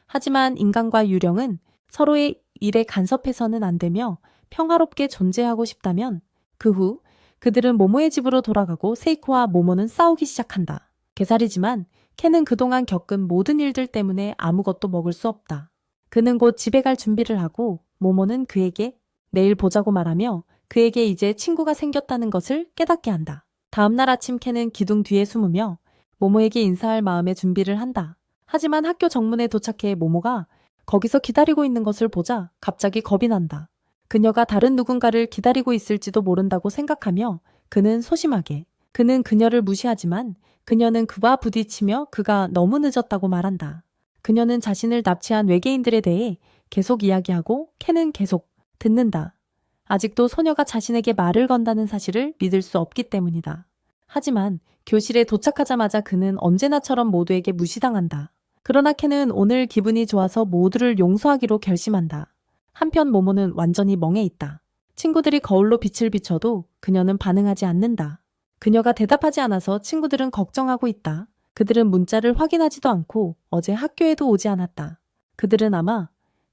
하지만 인간과 유령은 서로의 일에 간섭해서는 안 되며 평화롭게 존재하고 싶다면 그 후 그들은 모모의 집으로 돌아가고 세이코와 모모는 싸우기 시작한다. 개살이지만 켄은 그동안 겪은 모든 일들 때문에 아무것도 먹을 수 없다. 그는 곧 집에 갈 준비를 하고 모모는 그에게 내일 보자고 말하며 그에게 이제 친구가 생겼다는 것을 깨닫게 한다. 다음날 아침 켄은 기둥 뒤에 숨으며 모모에게 인사할 마음의 준비를 한다. 하지만 학교 정문에 도착해 모모가 거기서 기다리고 있는 것을 보자 갑자기 겁이 난다. 그녀가 다른 누군가를 기다리고 있을지도 모른다고 생각하며 그는 소심하게 그는 그녀를 무시하지만 그녀는 그와 부딪히며 그가 너무 늦었다고 말한다. 그녀는 자신을 납치한 외계인들에 대해 계속 이야기하고 켄은 계속 듣는다. 아직도 소녀가 자신에게 말을 건다는 사실을 믿을 수 없기 때문이다. 하지만 교실에 도착하자마자 그는 언제나처럼 모두에게 무시당한다. 그러나 켄은 오늘 기분이 좋아서 모두를 용서하기로 결심한다. 한편 모모는 완전히 멍해 있다. 친구들이 거울로 빛을 비춰도 그녀는 반응하지 않는다. 그녀가 대답하지 않아서 친구들은 걱정하고 있다. 그들은 문자를 확인하지도 않고 어제 학교에도 오지 않았다. 그들은 아마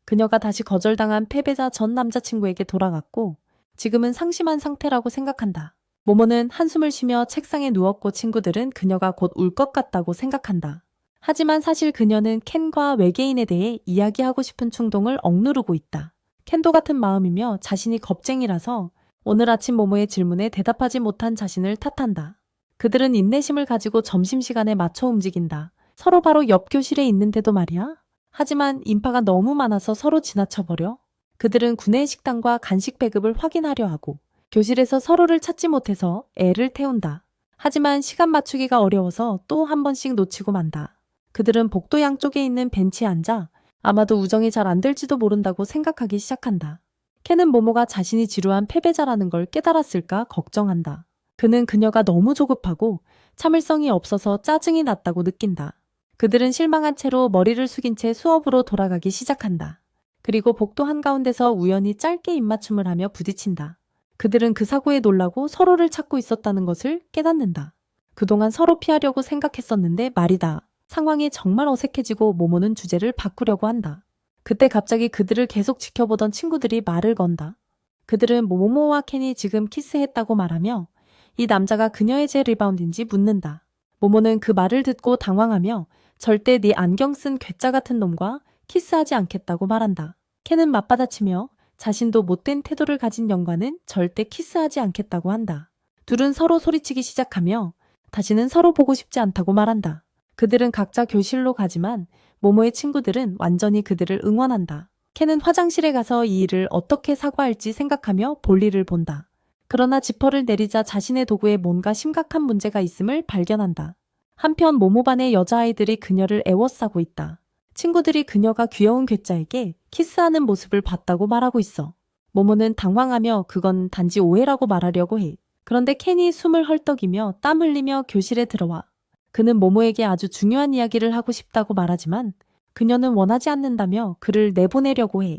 그녀가 다시 거절당한 패배자 전 남자친구에게 돌아갔고 지금은 상심한 상태라고 생각한다. 모모는 한숨을 쉬며 책상에 누웠고 친구들은 그녀가 곧 울 것 같다고 생각한다. 하지만 사실 그녀는 켄과 외계인에 대해 이야기하고 싶은 충동을 억누르고 있다. 켄도 같은 마음이며 자신이 겁쟁이라서 오늘 아침 모모의 질문에 대답하지 못한 자신을 탓한다. 그들은 인내심을 가지고 점심시간에 맞춰 움직인다. 서로 바로 옆 교실에 있는데도 말이야. 하지만 인파가 너무 많아서 서로 지나쳐버려. 그들은 구내 식당과 간식 배급을 확인하려 하고 교실에서 서로를 찾지 못해서 애를 태운다. 하지만 시간 맞추기가 어려워서 또 한 번씩 놓치고 만다. 그들은 복도 양쪽에 있는 벤치에 앉아 아마도 우정이 잘 안 될지도 모른다고 생각하기 시작한다. 켄은 모모가 자신이 지루한 패배자라는 걸 깨달았을까 걱정한다. 그는 그녀가 너무 조급하고 참을성이 없어서 짜증이 났다고 느낀다. 그들은 실망한 채로 머리를 숙인 채 수업으로 돌아가기 시작한다. 그리고 복도 한가운데서 우연히 짧게 입맞춤을 하며 부딪힌다. 그들은 그 사고에 놀라고 서로를 찾고 있었다는 것을 깨닫는다. 그동안 서로 피하려고 생각했었는데 말이다. 상황이 정말 어색해지고 모모는 주제를 바꾸려고 한다. 그때 갑자기 그들을 계속 지켜보던 친구들이 말을 건다. 그들은 모모와 켄이 지금 키스했다고 말하며 이 남자가 그녀의 제 리바운드인지 묻는다. 모모는 그 말을 듣고 당황하며 절대 네 안경 쓴 괴짜 같은 놈과 키스하지 않겠다고 말한다. 켄은 맞받아치며 자신도 못된 태도를 가진 영과는 절대 키스하지 않겠다고 한다. 둘은 서로 소리치기 시작하며 다시는 서로 보고 싶지 않다고 말한다. 그들은 각자 교실로 가지만 모모의 친구들은 완전히 그들을 응원한다. 켄은 화장실에 가서 이 일을 어떻게 사과할지 생각하며 볼일을 본다. 그러나 지퍼를 내리자 자신의 도구에 뭔가 심각한 문제가 있음을 발견한다. 한편 모모반의 여자아이들이 그녀를 애워싸고 있다. 친구들이 그녀가 귀여운 괴짜에게 키스하는 모습을 봤다고 말하고 있어. 모모는 당황하며 그건 단지 오해라고 말하려고 해. 그런데 켄이 숨을 헐떡이며 땀 흘리며 교실에 들어와. 그는 모모에게 아주 중요한 이야기를 하고 싶다고 말하지만 그녀는 원하지 않는다며 그를 내보내려고 해.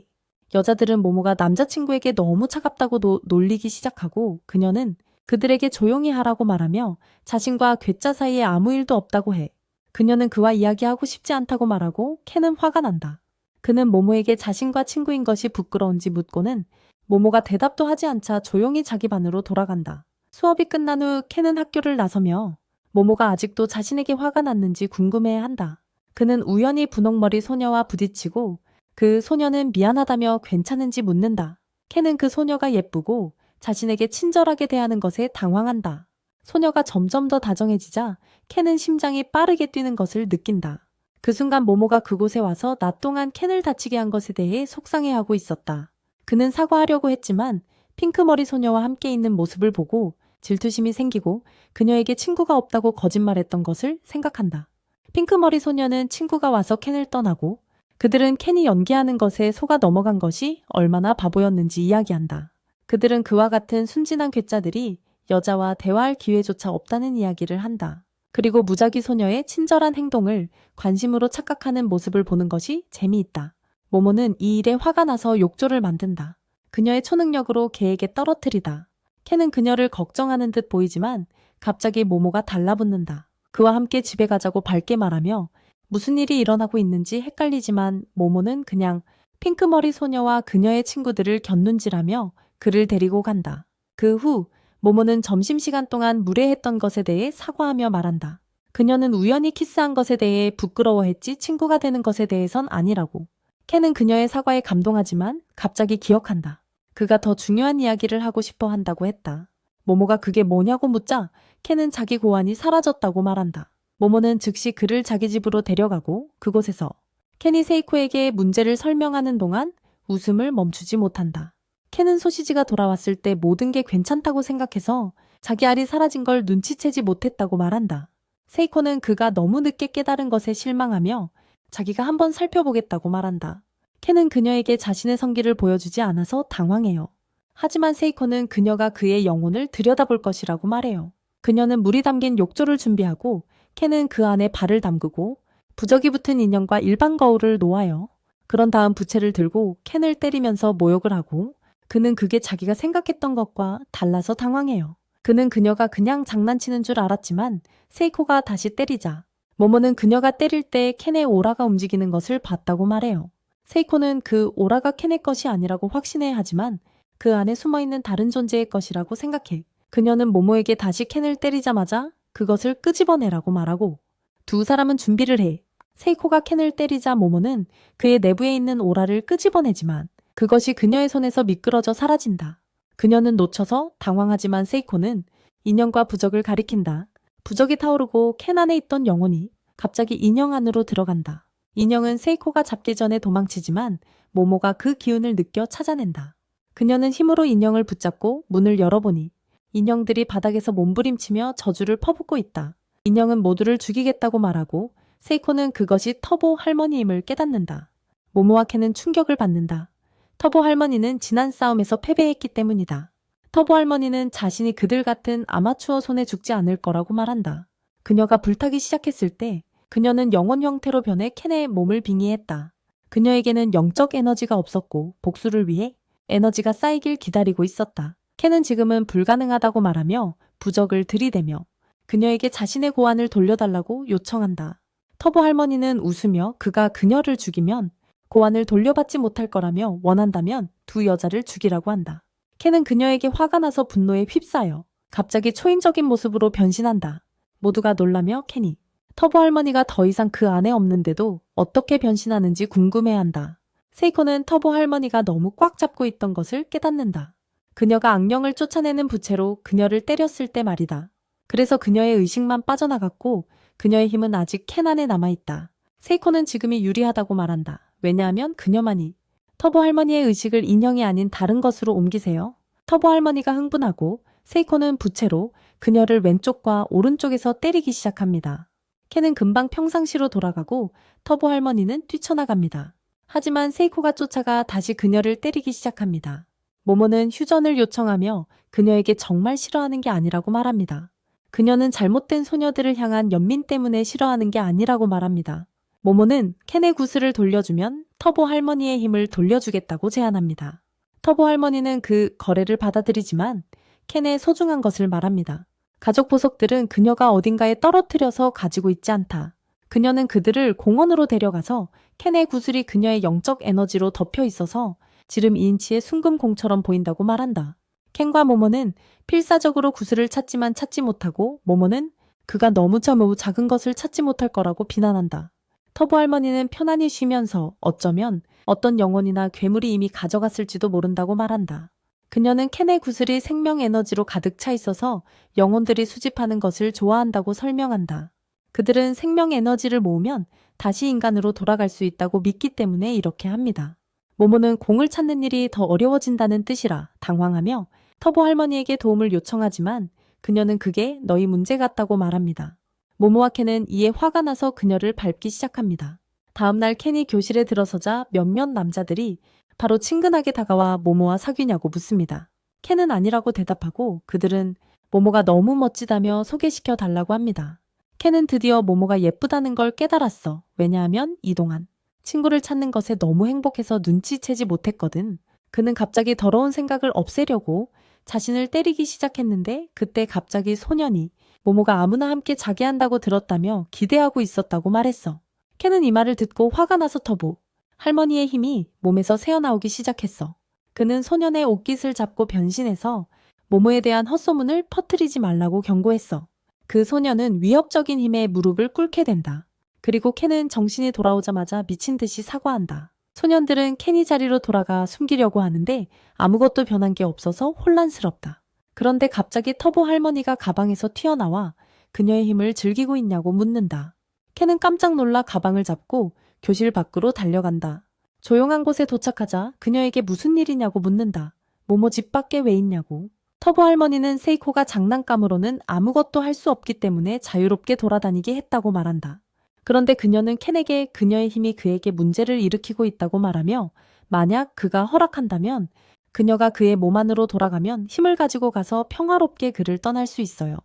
여자들은 모모가 남자친구에게 너무 차갑다고 놀리기 시작하고 그녀는 그들에게 조용히 하라고 말하며 자신과 괴짜 사이에 아무 일도 없다고 해. 그녀는 그와 이야기하고 싶지 않다고 말하고 켄은 화가 난다. 그는 모모에게 자신과 친구인 것이 부끄러운지 묻고는 모모가 대답도 하지 않자 조용히 자기 반으로 돌아간다. 수업이 끝난 후 켄은 학교를 나서며 모모가 아직도 자신에게 화가 났는지 궁금해한다. 그는 우연히 분홍머리 소녀와 부딪히고 그 소녀는 미안하다며 괜찮은지 묻는다. 켄은 그 소녀가 예쁘고 자신에게 친절하게 대하는 것에 당황한다. 소녀가 점점 더 다정해지자 켄은 심장이 빠르게 뛰는 것을 느낀다. 그 순간 모모가 그곳에 와서 낮 동안 켄을 다치게 한 것에 대해 속상해하고 있었다. 그는 사과하려고 했지만 핑크머리 소녀와 함께 있는 모습을 보고 질투심이 생기고 그녀에게 친구가 없다고 거짓말했던 것을 생각한다. 핑크머리 소녀는 친구가 와서 켄을 떠나고 그들은 켄이 연기하는 것에 속아 넘어간 것이 얼마나 바보였는지 이야기한다. 그들은 그와 같은 순진한 괴짜들이 여자와 대화할 기회조차 없다는 이야기를 한다. 그리고 무작위 소녀의 친절한 행동을 관심으로 착각하는 모습을 보는 것이 재미있다. 모모는 이 일에 화가 나서 욕조를 만든다. 그녀의 초능력으로 개에게 떨어뜨리다. 켄은 그녀를 걱정하는 듯 보이지만 갑자기 모모가 달라붙는다. 그와 함께 집에 가자고 밝게 말하며 무슨 일이 일어나고 있는지 헷갈리지만 모모는 그냥 핑크머리 소녀와 그녀의 친구들을 곁눈질하며 그를 데리고 간다. 그 후 모모는 점심시간 동안 무례했던 것에 대해 사과하며 말한다. 그녀는 우연히 키스한 것에 대해 부끄러워했지 친구가 되는 것에 대해선 아니라고. 켄은 그녀의 사과에 감동하지만 갑자기 기억한다. 그가 더 중요한 이야기를 하고 싶어 한다고 했다. 모모가 그게 뭐냐고 묻자 켄은 자기 고환이 사라졌다고 말한다. 모모는 즉시 그를 자기 집으로 데려가고 그곳에서 켄이 세이코에게 문제를 설명하는 동안 웃음을 멈추지 못한다. 켄은 소시지가 돌아왔을 때 모든 게 괜찮다고 생각해서 자기 알이 사라진 걸 눈치채지 못했다고 말한다. 세이코는 그가 너무 늦게 깨달은 것에 실망하며 자기가 한번 살펴보겠다고 말한다. 켄은 그녀에게 자신의 성기를 보여주지 않아서 당황해요. 하지만 세이코는 그녀가 그의 영혼을 들여다볼 것이라고 말해요. 그녀는 물이 담긴 욕조를 준비하고 켄은 그 안에 발을 담그고 부적이 붙은 인형과 일반 거울을 놓아요. 그런 다음 부채를 들고 켄을 때리면서 모욕을 하고 그는 그게 자기가 생각했던 것과 달라서 당황해요. 그는 그녀가 그냥 장난치는 줄 알았지만 세이코가 다시 때리자 모모는 그녀가 때릴 때 켄의 오라가 움직이는 것을 봤다고 말해요. 세이코는 그 오라가 켄의 것이 아니라고 확신해야 하지만 그 안에 숨어있는 다른 존재의 것이라고 생각해. 그녀는 모모에게 다시 켄을 때리자마자 그것을 끄집어내라고 말하고 두 사람은 준비를 해. 세이코가 켄을 때리자 모모는 그의 내부에 있는 오라를 끄집어내지만 그것이 그녀의 손에서 미끄러져 사라진다. 그녀는 놓쳐서 당황하지만 세이코는 인형과 부적을 가리킨다. 부적이 타오르고 켄 안에 있던 영혼이 갑자기 인형 안으로 들어간다. 인형은 세이코가 잡기 전에 도망치지만 모모가 그 기운을 느껴 찾아낸다. 그녀는 힘으로 인형을 붙잡고 문을 열어보니 인형들이 바닥에서 몸부림치며 저주를 퍼붓고 있다. 인형은 모두를 죽이겠다고 말하고 세이코는 그것이 터보 할머니임을 깨닫는다. 모모와 켄은 충격을 받는다. 터보 할머니는 지난 싸움에서 패배했기 때문이다. 터보 할머니는 자신이 그들 같은 아마추어 손에 죽지 않을 거라고 말한다. 그녀가 불타기 시작했을 때 그녀는 영혼 형태로 변해 켄의 몸을 빙의했다. 그녀에게는 영적 에너지가 없었고 복수를 위해 에너지가 쌓이길 기다리고 있었다. 켄은 지금은 불가능하다고 말하며 부적을 들이대며 그녀에게 자신의 고환을 돌려달라고 요청한다. 터보 할머니는 웃으며 그가 그녀를 죽이면 고환을 돌려받지 못할 거라며 원한다면 두 여자를 죽이라고 한다. 켄은 그녀에게 화가 나서 분노에 휩싸여 갑자기 초인적인 모습으로 변신한다. 모두가 놀라며 켄이 터보 할머니가 더 이상 그 안에 없는데도 어떻게 변신하는지 궁금해한다. 세이코는 터보 할머니가 너무 꽉 잡고 있던 것을 깨닫는다. 그녀가 악령을 쫓아내는 부채로 그녀를 때렸을 때 말이다. 그래서 그녀의 의식만 빠져나갔고 그녀의 힘은 아직 캔 안에 남아있다. 세이코는 지금이 유리하다고 말한다. 왜냐하면 그녀만이 터보 할머니의 의식을 인형이 아닌 다른 것으로 옮기세요. 터보 할머니가 흥분하고 세이코는 부채로 그녀를 왼쪽과 오른쪽에서 때리기 시작합니다. 캔은 금방 평상시로 돌아가고 터보 할머니는 뛰쳐나갑니다. 하지만 세이코가 쫓아가 다시 그녀를 때리기 시작합니다. 모모는 휴전을 요청하며 그녀에게 정말 싫어하는 게 아니라고 말합니다. 그녀는 잘못된 소녀들을 향한 연민 때문에 싫어하는 게 아니라고 말합니다. 모모는 캔의 구슬을 돌려주면 터보 할머니의 힘을 돌려주겠다고 제안합니다. 터보 할머니는 그 거래를 받아들이지만 캔의 소중한 것을 말합니다. 가족 보석들은 그녀가 어딘가에 떨어뜨려서 가지고 있지 않다. 그녀는 그들을 공원으로 데려가서 캔의 구슬이 그녀의 영적 에너지로 덮여 있어서 지름 2인치의 순금공처럼 보인다고 말한다. 캔과 모모는 필사적으로 구슬을 찾지만 찾지 못하고 모모는 그가 너무 작은 것을 찾지 못할 거라고 비난한다. 터보 할머니는 편안히 쉬면서 어쩌면 어떤 영혼이나 괴물이 이미 가져갔을지도 모른다고 말한다. 그녀는 캔의 구슬이 생명 에너지로 가득 차 있어서 영혼들이 수집하는 것을 좋아한다고 설명한다. 그들은 생명 에너지를 모으면 다시 인간으로 돌아갈 수 있다고 믿기 때문에 이렇게 합니다. 모모는 공을 찾는 일이 더 어려워진다는 뜻이라 당황하며 터보 할머니에게 도움을 요청하지만 그녀는 그게 너희 문제 같다고 말합니다. 모모와 캔은 이에 화가 나서 그녀를 밟기 시작합니다. 다음날 캔이 교실에 들어서자 몇몇 남자들이 바로 친근하게 다가와 모모와 사귀냐고 묻습니다. 캔은 아니라고 대답하고 그들은 모모가 너무 멋지다며 소개시켜 달라고 합니다. 캔은 드디어 모모가 예쁘다는 걸 깨달았어. 왜냐하면 이동안 친구를 찾는 것에 너무 행복해서 눈치채지 못했거든. 그는 갑자기 더러운 생각을 없애려고 자신을 때리기 시작했는데 그때 갑자기 소년이 모모가 아무나 함께 자게 한다고 들었다며 기대하고 있었다고 말했어. 캔은 이 말을 듣고 화가 나서 터보 할머니의 힘이 몸에서 새어나오기 시작했어. 그는 소년의 옷깃을 잡고 변신해서 모모에 대한 헛소문을 퍼뜨리지 말라고 경고했어. 그 소년은 위협적인 힘에 무릎을 꿇게 된다. 그리고 캔은 정신이 돌아오자마자 미친 듯이 사과한다. 소년들은 캔이 자리로 돌아가 숨기려고 하는데 아무것도 변한 게 없어서 혼란스럽다. 그런데 갑자기 터보 할머니가 가방에서 튀어나와 그녀의 힘을 즐기고 있냐고 묻는다. 캔은 깜짝 놀라 가방을 잡고 교실 밖으로 달려간다. 조용한 곳에 도착하자 그녀에게 무슨 일이냐고 묻는다. 모모 집 밖에 왜 있냐고. 터보 할머니는 세이코가 장난감으로는 아무것도 할 수 없기 때문에 자유롭게 돌아다니게 했다고 말한다. 그런데 그녀는 캔에게 그녀의 힘이 그에게 문제를 일으키고 있다고 말하며 만약 그가 허락한다면 그녀가 그의 몸 안으로 돌아가면 힘을 가지고 가서 평화롭게 그를 떠날 수 있어요.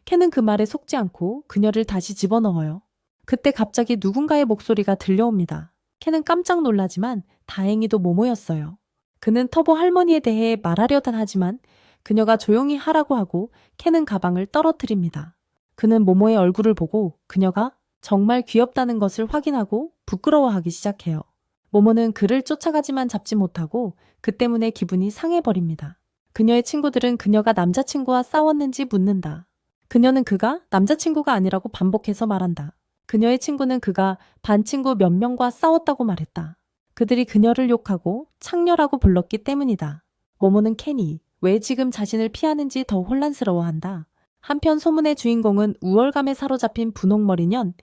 캔은 그 말에 속지 않고 그녀를 다시 집어넣어요. 그때 갑자기 누군가의 목소리가 들려옵니다. 캔은 깜짝 놀라지만 다행히도 모모였어요. 그는 터보 할머니에 대해 말하려다 하지만 그녀가 조용히 하라고 하고 캔은 가방을 떨어뜨립니다. 그는 모모의 얼굴을 보고 그녀가 정말 귀엽다는 것을 확인하고 부끄러워하기 시작해요. 모모는 그를 쫓아가지만 잡지 못하고 그 때문에 기분이 상해버립니다. 그녀의 친구들은 그녀가 남자친구와 싸웠는지 묻는다. 그녀는 그가 남자친구가 아니라고 반복해서 말한다. 그녀의 친구는 그가 반 친구 몇 명과 싸웠다고 말했다. 그들이 그녀를 욕하고 창녀라고 불렀기 때문이다. 모모는 캔이 왜 지금 자신을 피하는지 더 혼란스러워한다. 한편 소문의 주인공은 우월감에 사로잡힌 분홍머리년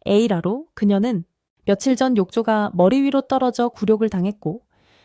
에이라로 그녀는 며칠 전 욕조가 머리 위로 떨어져 굴욕을 당했고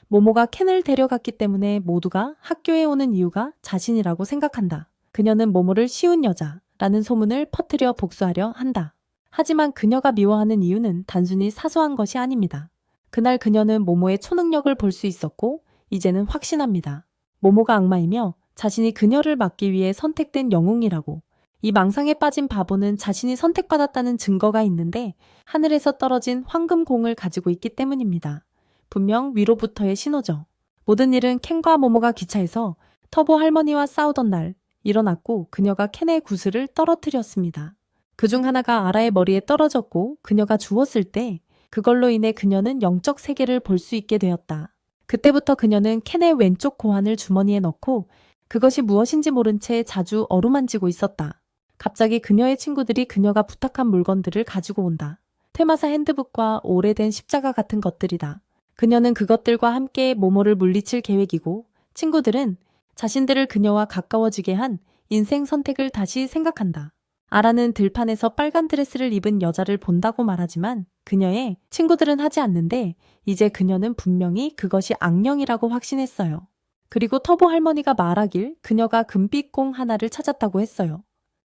모모가 캔을 데려갔기 때문에 모두가 학교에 오는 이유가 자신이라고 생각한다. 그녀는 모모를 쉬운 여자라는 소문을 퍼뜨려 복수하려 한다. 하지만 그녀가 미워하는 이유는 단순히 사소한 것이 아닙니다. 그날 그녀는 모모의 초능력을 볼 수 있었고 이제는 확신합니다. 모모가 악마이며 자신이 그녀를 막기 위해 선택된 영웅이라고. 이 망상에 빠진 바보는 자신이 선택받았다는 증거가 있는데 하늘에서 떨어진 황금공을 가지고 있기 때문입니다. 분명 위로부터의 신호죠. 모든 일은 캔과 모모가 기차에서 터보 할머니와 싸우던 날 일어났고 그녀가 캔의 구슬을 떨어뜨렸습니다. 그중 하나가 아라의 머리에 떨어졌고 그녀가 죽었을 때 그걸로 인해 그녀는 영적 세계를 볼 수 있게 되었다. 그때부터 그녀는 캔의 왼쪽 고환을 주머니에 넣고 그것이 무엇인지 모른 채 자주 어루만지고 있었다. 갑자기 그녀의 친구들이 그녀가 부탁한 물건들을 가지고 온다. 퇴마사 핸드북과 오래된 십자가 같은 것들이다. 그녀는 그것들과 함께 모모를 물리칠 계획이고 친구들은 자신들을 그녀와 가까워지게 한 인생 선택을 다시 생각한다. 아라는 들판에서 빨간 드레스를 입은 여자를 본다고 말하지만 그녀의 친구들은 하지 않는데 이제 그녀는 분명히 그것이 악령이라고 확신했어요. 그리고 터보 할머니가 말하길 그녀가 금빛 공 하나를 찾았다고 했어요.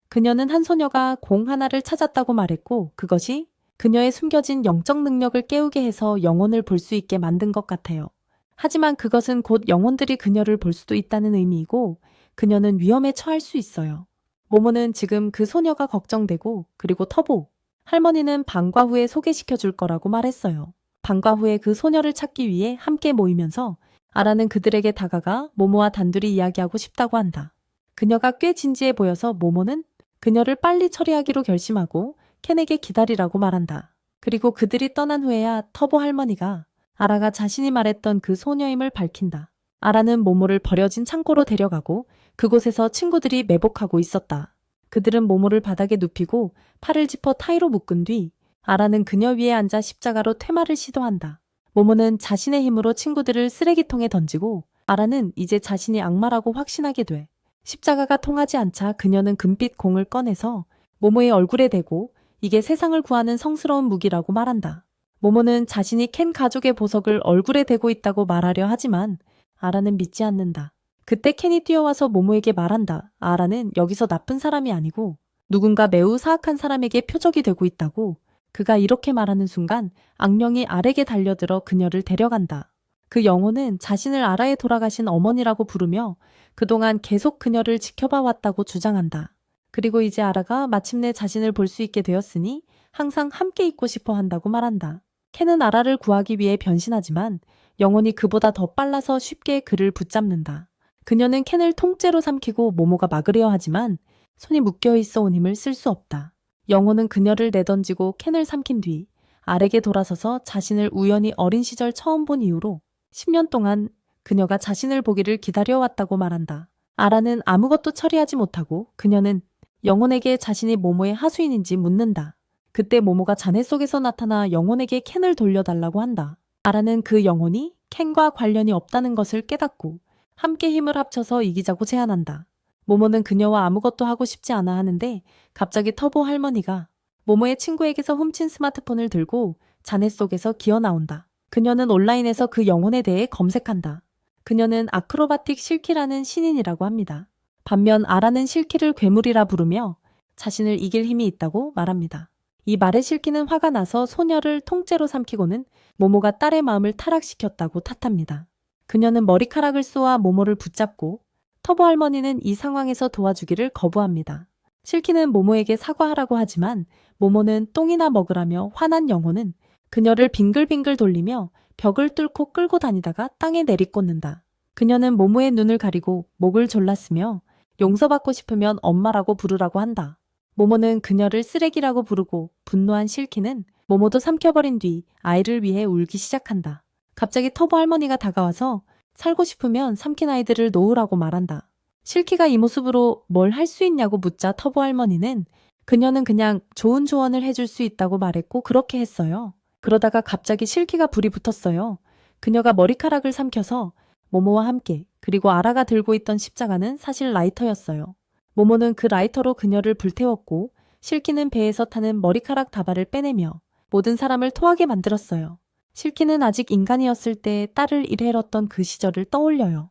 그녀는 한 소녀가 공 하나를 찾았다고 말했고 그것이 그녀의 숨겨진 영적 능력을 깨우게 해서 영혼을 볼 수 있게 만든 것 같아요. 하지만 그것은 곧 영혼들이 그녀를 볼 수도 있다는 의미이고 그녀는 위험에 처할 수 있어요. 모모는 지금 그 소녀가 걱정되고 그리고 터보 할머니는 방과 후에 소개시켜 줄 거라고 말했어요. 방과 후에 그 소녀를 찾기 위해 함께 모이면서 아라는 그들에게 다가가 모모와 단둘이 이야기하고 싶다고 한다. 그녀가 꽤 진지해 보여서 모모는 그녀를 빨리 처리하기로 결심하고 켄에게 기다리라고 말한다. 그리고 그들이 떠난 후에야 터보 할머니가 아라가 자신이 말했던 그 소녀임을 밝힌다. 아라는 모모를 버려진 창고로 데려가고 그곳에서 친구들이 매복하고 있었다. 그들은 모모를 바닥에 눕히고 팔을 짚어 타이로 묶은 뒤 아라는 그녀 위에 앉아 십자가로 퇴마를 시도한다. 모모는 자신의 힘으로 친구들을 쓰레기통에 던지고 아라는 이제 자신이 악마라고 확신하게 돼. 십자가가 통하지 않자 그녀는 금빛 공을 꺼내서 모모의 얼굴에 대고 이게 세상을 구하는 성스러운 무기라고 말한다. 모모는 자신이 켄 가족의 보석을 얼굴에 대고 있다고 말하려 하지만 아라는 믿지 않는다. 그때 켄이 뛰어와서 모모에게 말한다. 아라는 여기서 나쁜 사람이 아니고 누군가 매우 사악한 사람에게 표적이 되고 있다고. 그가 이렇게 말하는 순간 악령이 아래게 달려들어 그녀를 데려간다. 그 영혼은 자신을 아라에 돌아가신 어머니라고 부르며 그동안 계속 그녀를 지켜봐 왔다고 주장한다. 그리고 이제 아라가 마침내 자신을 볼 수 있게 되었으니 항상 함께 있고 싶어 한다고 말한다. 켄은 아라를 구하기 위해 변신하지만 영혼이 그보다 더 빨라서 쉽게 그를 붙잡는다. 그녀는 켄을 통째로 삼키고 모모가 막으려 하지만 손이 묶여있어 온 힘을 쓸 수 없다. 영혼은 그녀를 내던지고 켄을 삼킨 뒤 아래게 돌아서서 자신을 우연히 어린 시절 처음 본 이후로 10년 동안 그녀가 자신을 보기를 기다려왔다고 말한다. 아라는 아무것도 처리하지 못하고 그녀는 영혼에게 자신이 모모의 하수인인지 묻는다. 그때 모모가 잔해 속에서 나타나 영혼에게 켄을 돌려달라고 한다. 아라는 그 영혼이 켄과 관련이 없다는 것을 깨닫고 함께 힘을 합쳐서 이기자고 제안한다. 모모는 그녀와 아무것도 하고 싶지 않아 하는데 갑자기 터보 할머니가 모모의 친구에게서 훔친 스마트폰을 들고 잔해 속에서 기어 나온다. 그녀는 온라인에서 그 영혼에 대해 검색한다. 그녀는 아크로바틱 실키라는 신인이라고 합니다. 반면 아라는 실키를 괴물이라 부르며 자신을 이길 힘이 있다고 말합니다. 이 말에 실키는 화가 나서 소녀를 통째로 삼키고는 모모가 딸의 마음을 타락시켰다고 탓합니다. 그녀는 머리카락을 쏘아 모모를 붙잡고 터보 할머니는 이 상황에서 도와주기를 거부합니다. 실키는 모모에게 사과하라고 하지만 모모는 똥이나 먹으라며 화난 영혼은 그녀를 빙글빙글 돌리며 벽을 뚫고 끌고 다니다가 땅에 내리꽂는다. 그녀는 모모의 눈을 가리고 목을 졸랐으며 용서받고 싶으면 엄마라고 부르라고 한다. 모모는 그녀를 쓰레기라고 부르고 분노한 실키는 모모도 삼켜버린 뒤 아이를 위해 울기 시작한다. 갑자기 터보 할머니가 다가와서 살고 싶으면 삼킨 아이들을 놓으라고 말한다. 실키가 이 모습으로 뭘 할 수 있냐고 묻자 터보 할머니는 그녀는 그냥 좋은 조언을 해줄 수 있다고 말했고 그렇게 했어요. 그러다가 갑자기 실키가 불이 붙었어요. 그녀가 머리카락을 삼켜서 모모와 함께 그리고 아라가 들고 있던 십자가는 사실 라이터였어요. 모모는 그 라이터로 그녀를 불태웠고 실키는 배에서 타는 머리카락 다발을 빼내며 모든 사람을 토하게 만들었어요. 실키는 아직 인간이었을 때 딸을 일해렀던 그 시절을 떠올려요.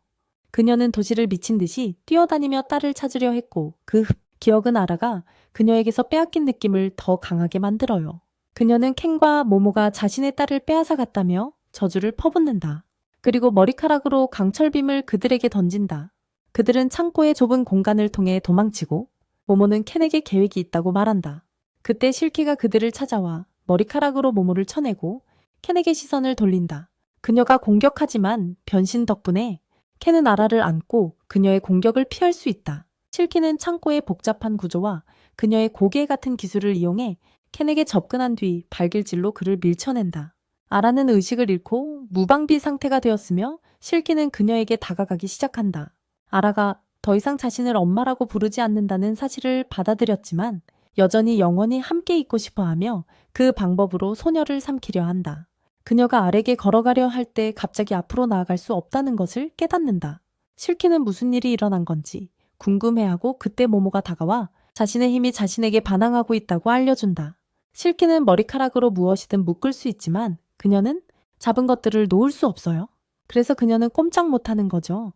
그녀는 도시를 미친 듯이 뛰어다니며 딸을 찾으려 했고 그 기억은 아라가 그녀에게서 빼앗긴 느낌을 더 강하게 만들어요. 그녀는 켄과 모모가 자신의 딸을 빼앗아 갔다며 저주를 퍼붓는다. 그리고 머리카락으로 강철빔을 그들에게 던진다. 그들은 창고의 좁은 공간을 통해 도망치고 모모는 켄에게 계획이 있다고 말한다. 그때 실키가 그들을 찾아와 머리카락으로 모모를 쳐내고 켄에게 시선을 돌린다. 그녀가 공격하지만 변신 덕분에 켄은 아라를 안고 그녀의 공격을 피할 수 있다. 실키는 창고의 복잡한 구조와 그녀의 고개 같은 기술을 이용해 켄에게 접근한 뒤 발길질로 그를 밀쳐낸다. 아라는 의식을 잃고 무방비 상태가 되었으며 실키는 그녀에게 다가가기 시작한다. 아라가 더 이상 자신을 엄마라고 부르지 않는다는 사실을 받아들였지만 여전히 영원히 함께 있고 싶어하며 그 방법으로 소녀를 삼키려 한다. 그녀가 아래게 걸어가려 할 때 갑자기 앞으로 나아갈 수 없다는 것을 깨닫는다. 실키는 무슨 일이 일어난 건지 궁금해하고 그때 모모가 다가와 자신의 힘이 자신에게 반항하고 있다고 알려준다. 실키는 머리카락으로 무엇이든 묶을 수 있지만 그녀는 잡은 것들을 놓을 수 없어요. 그래서 그녀는 꼼짝 못하는 거죠.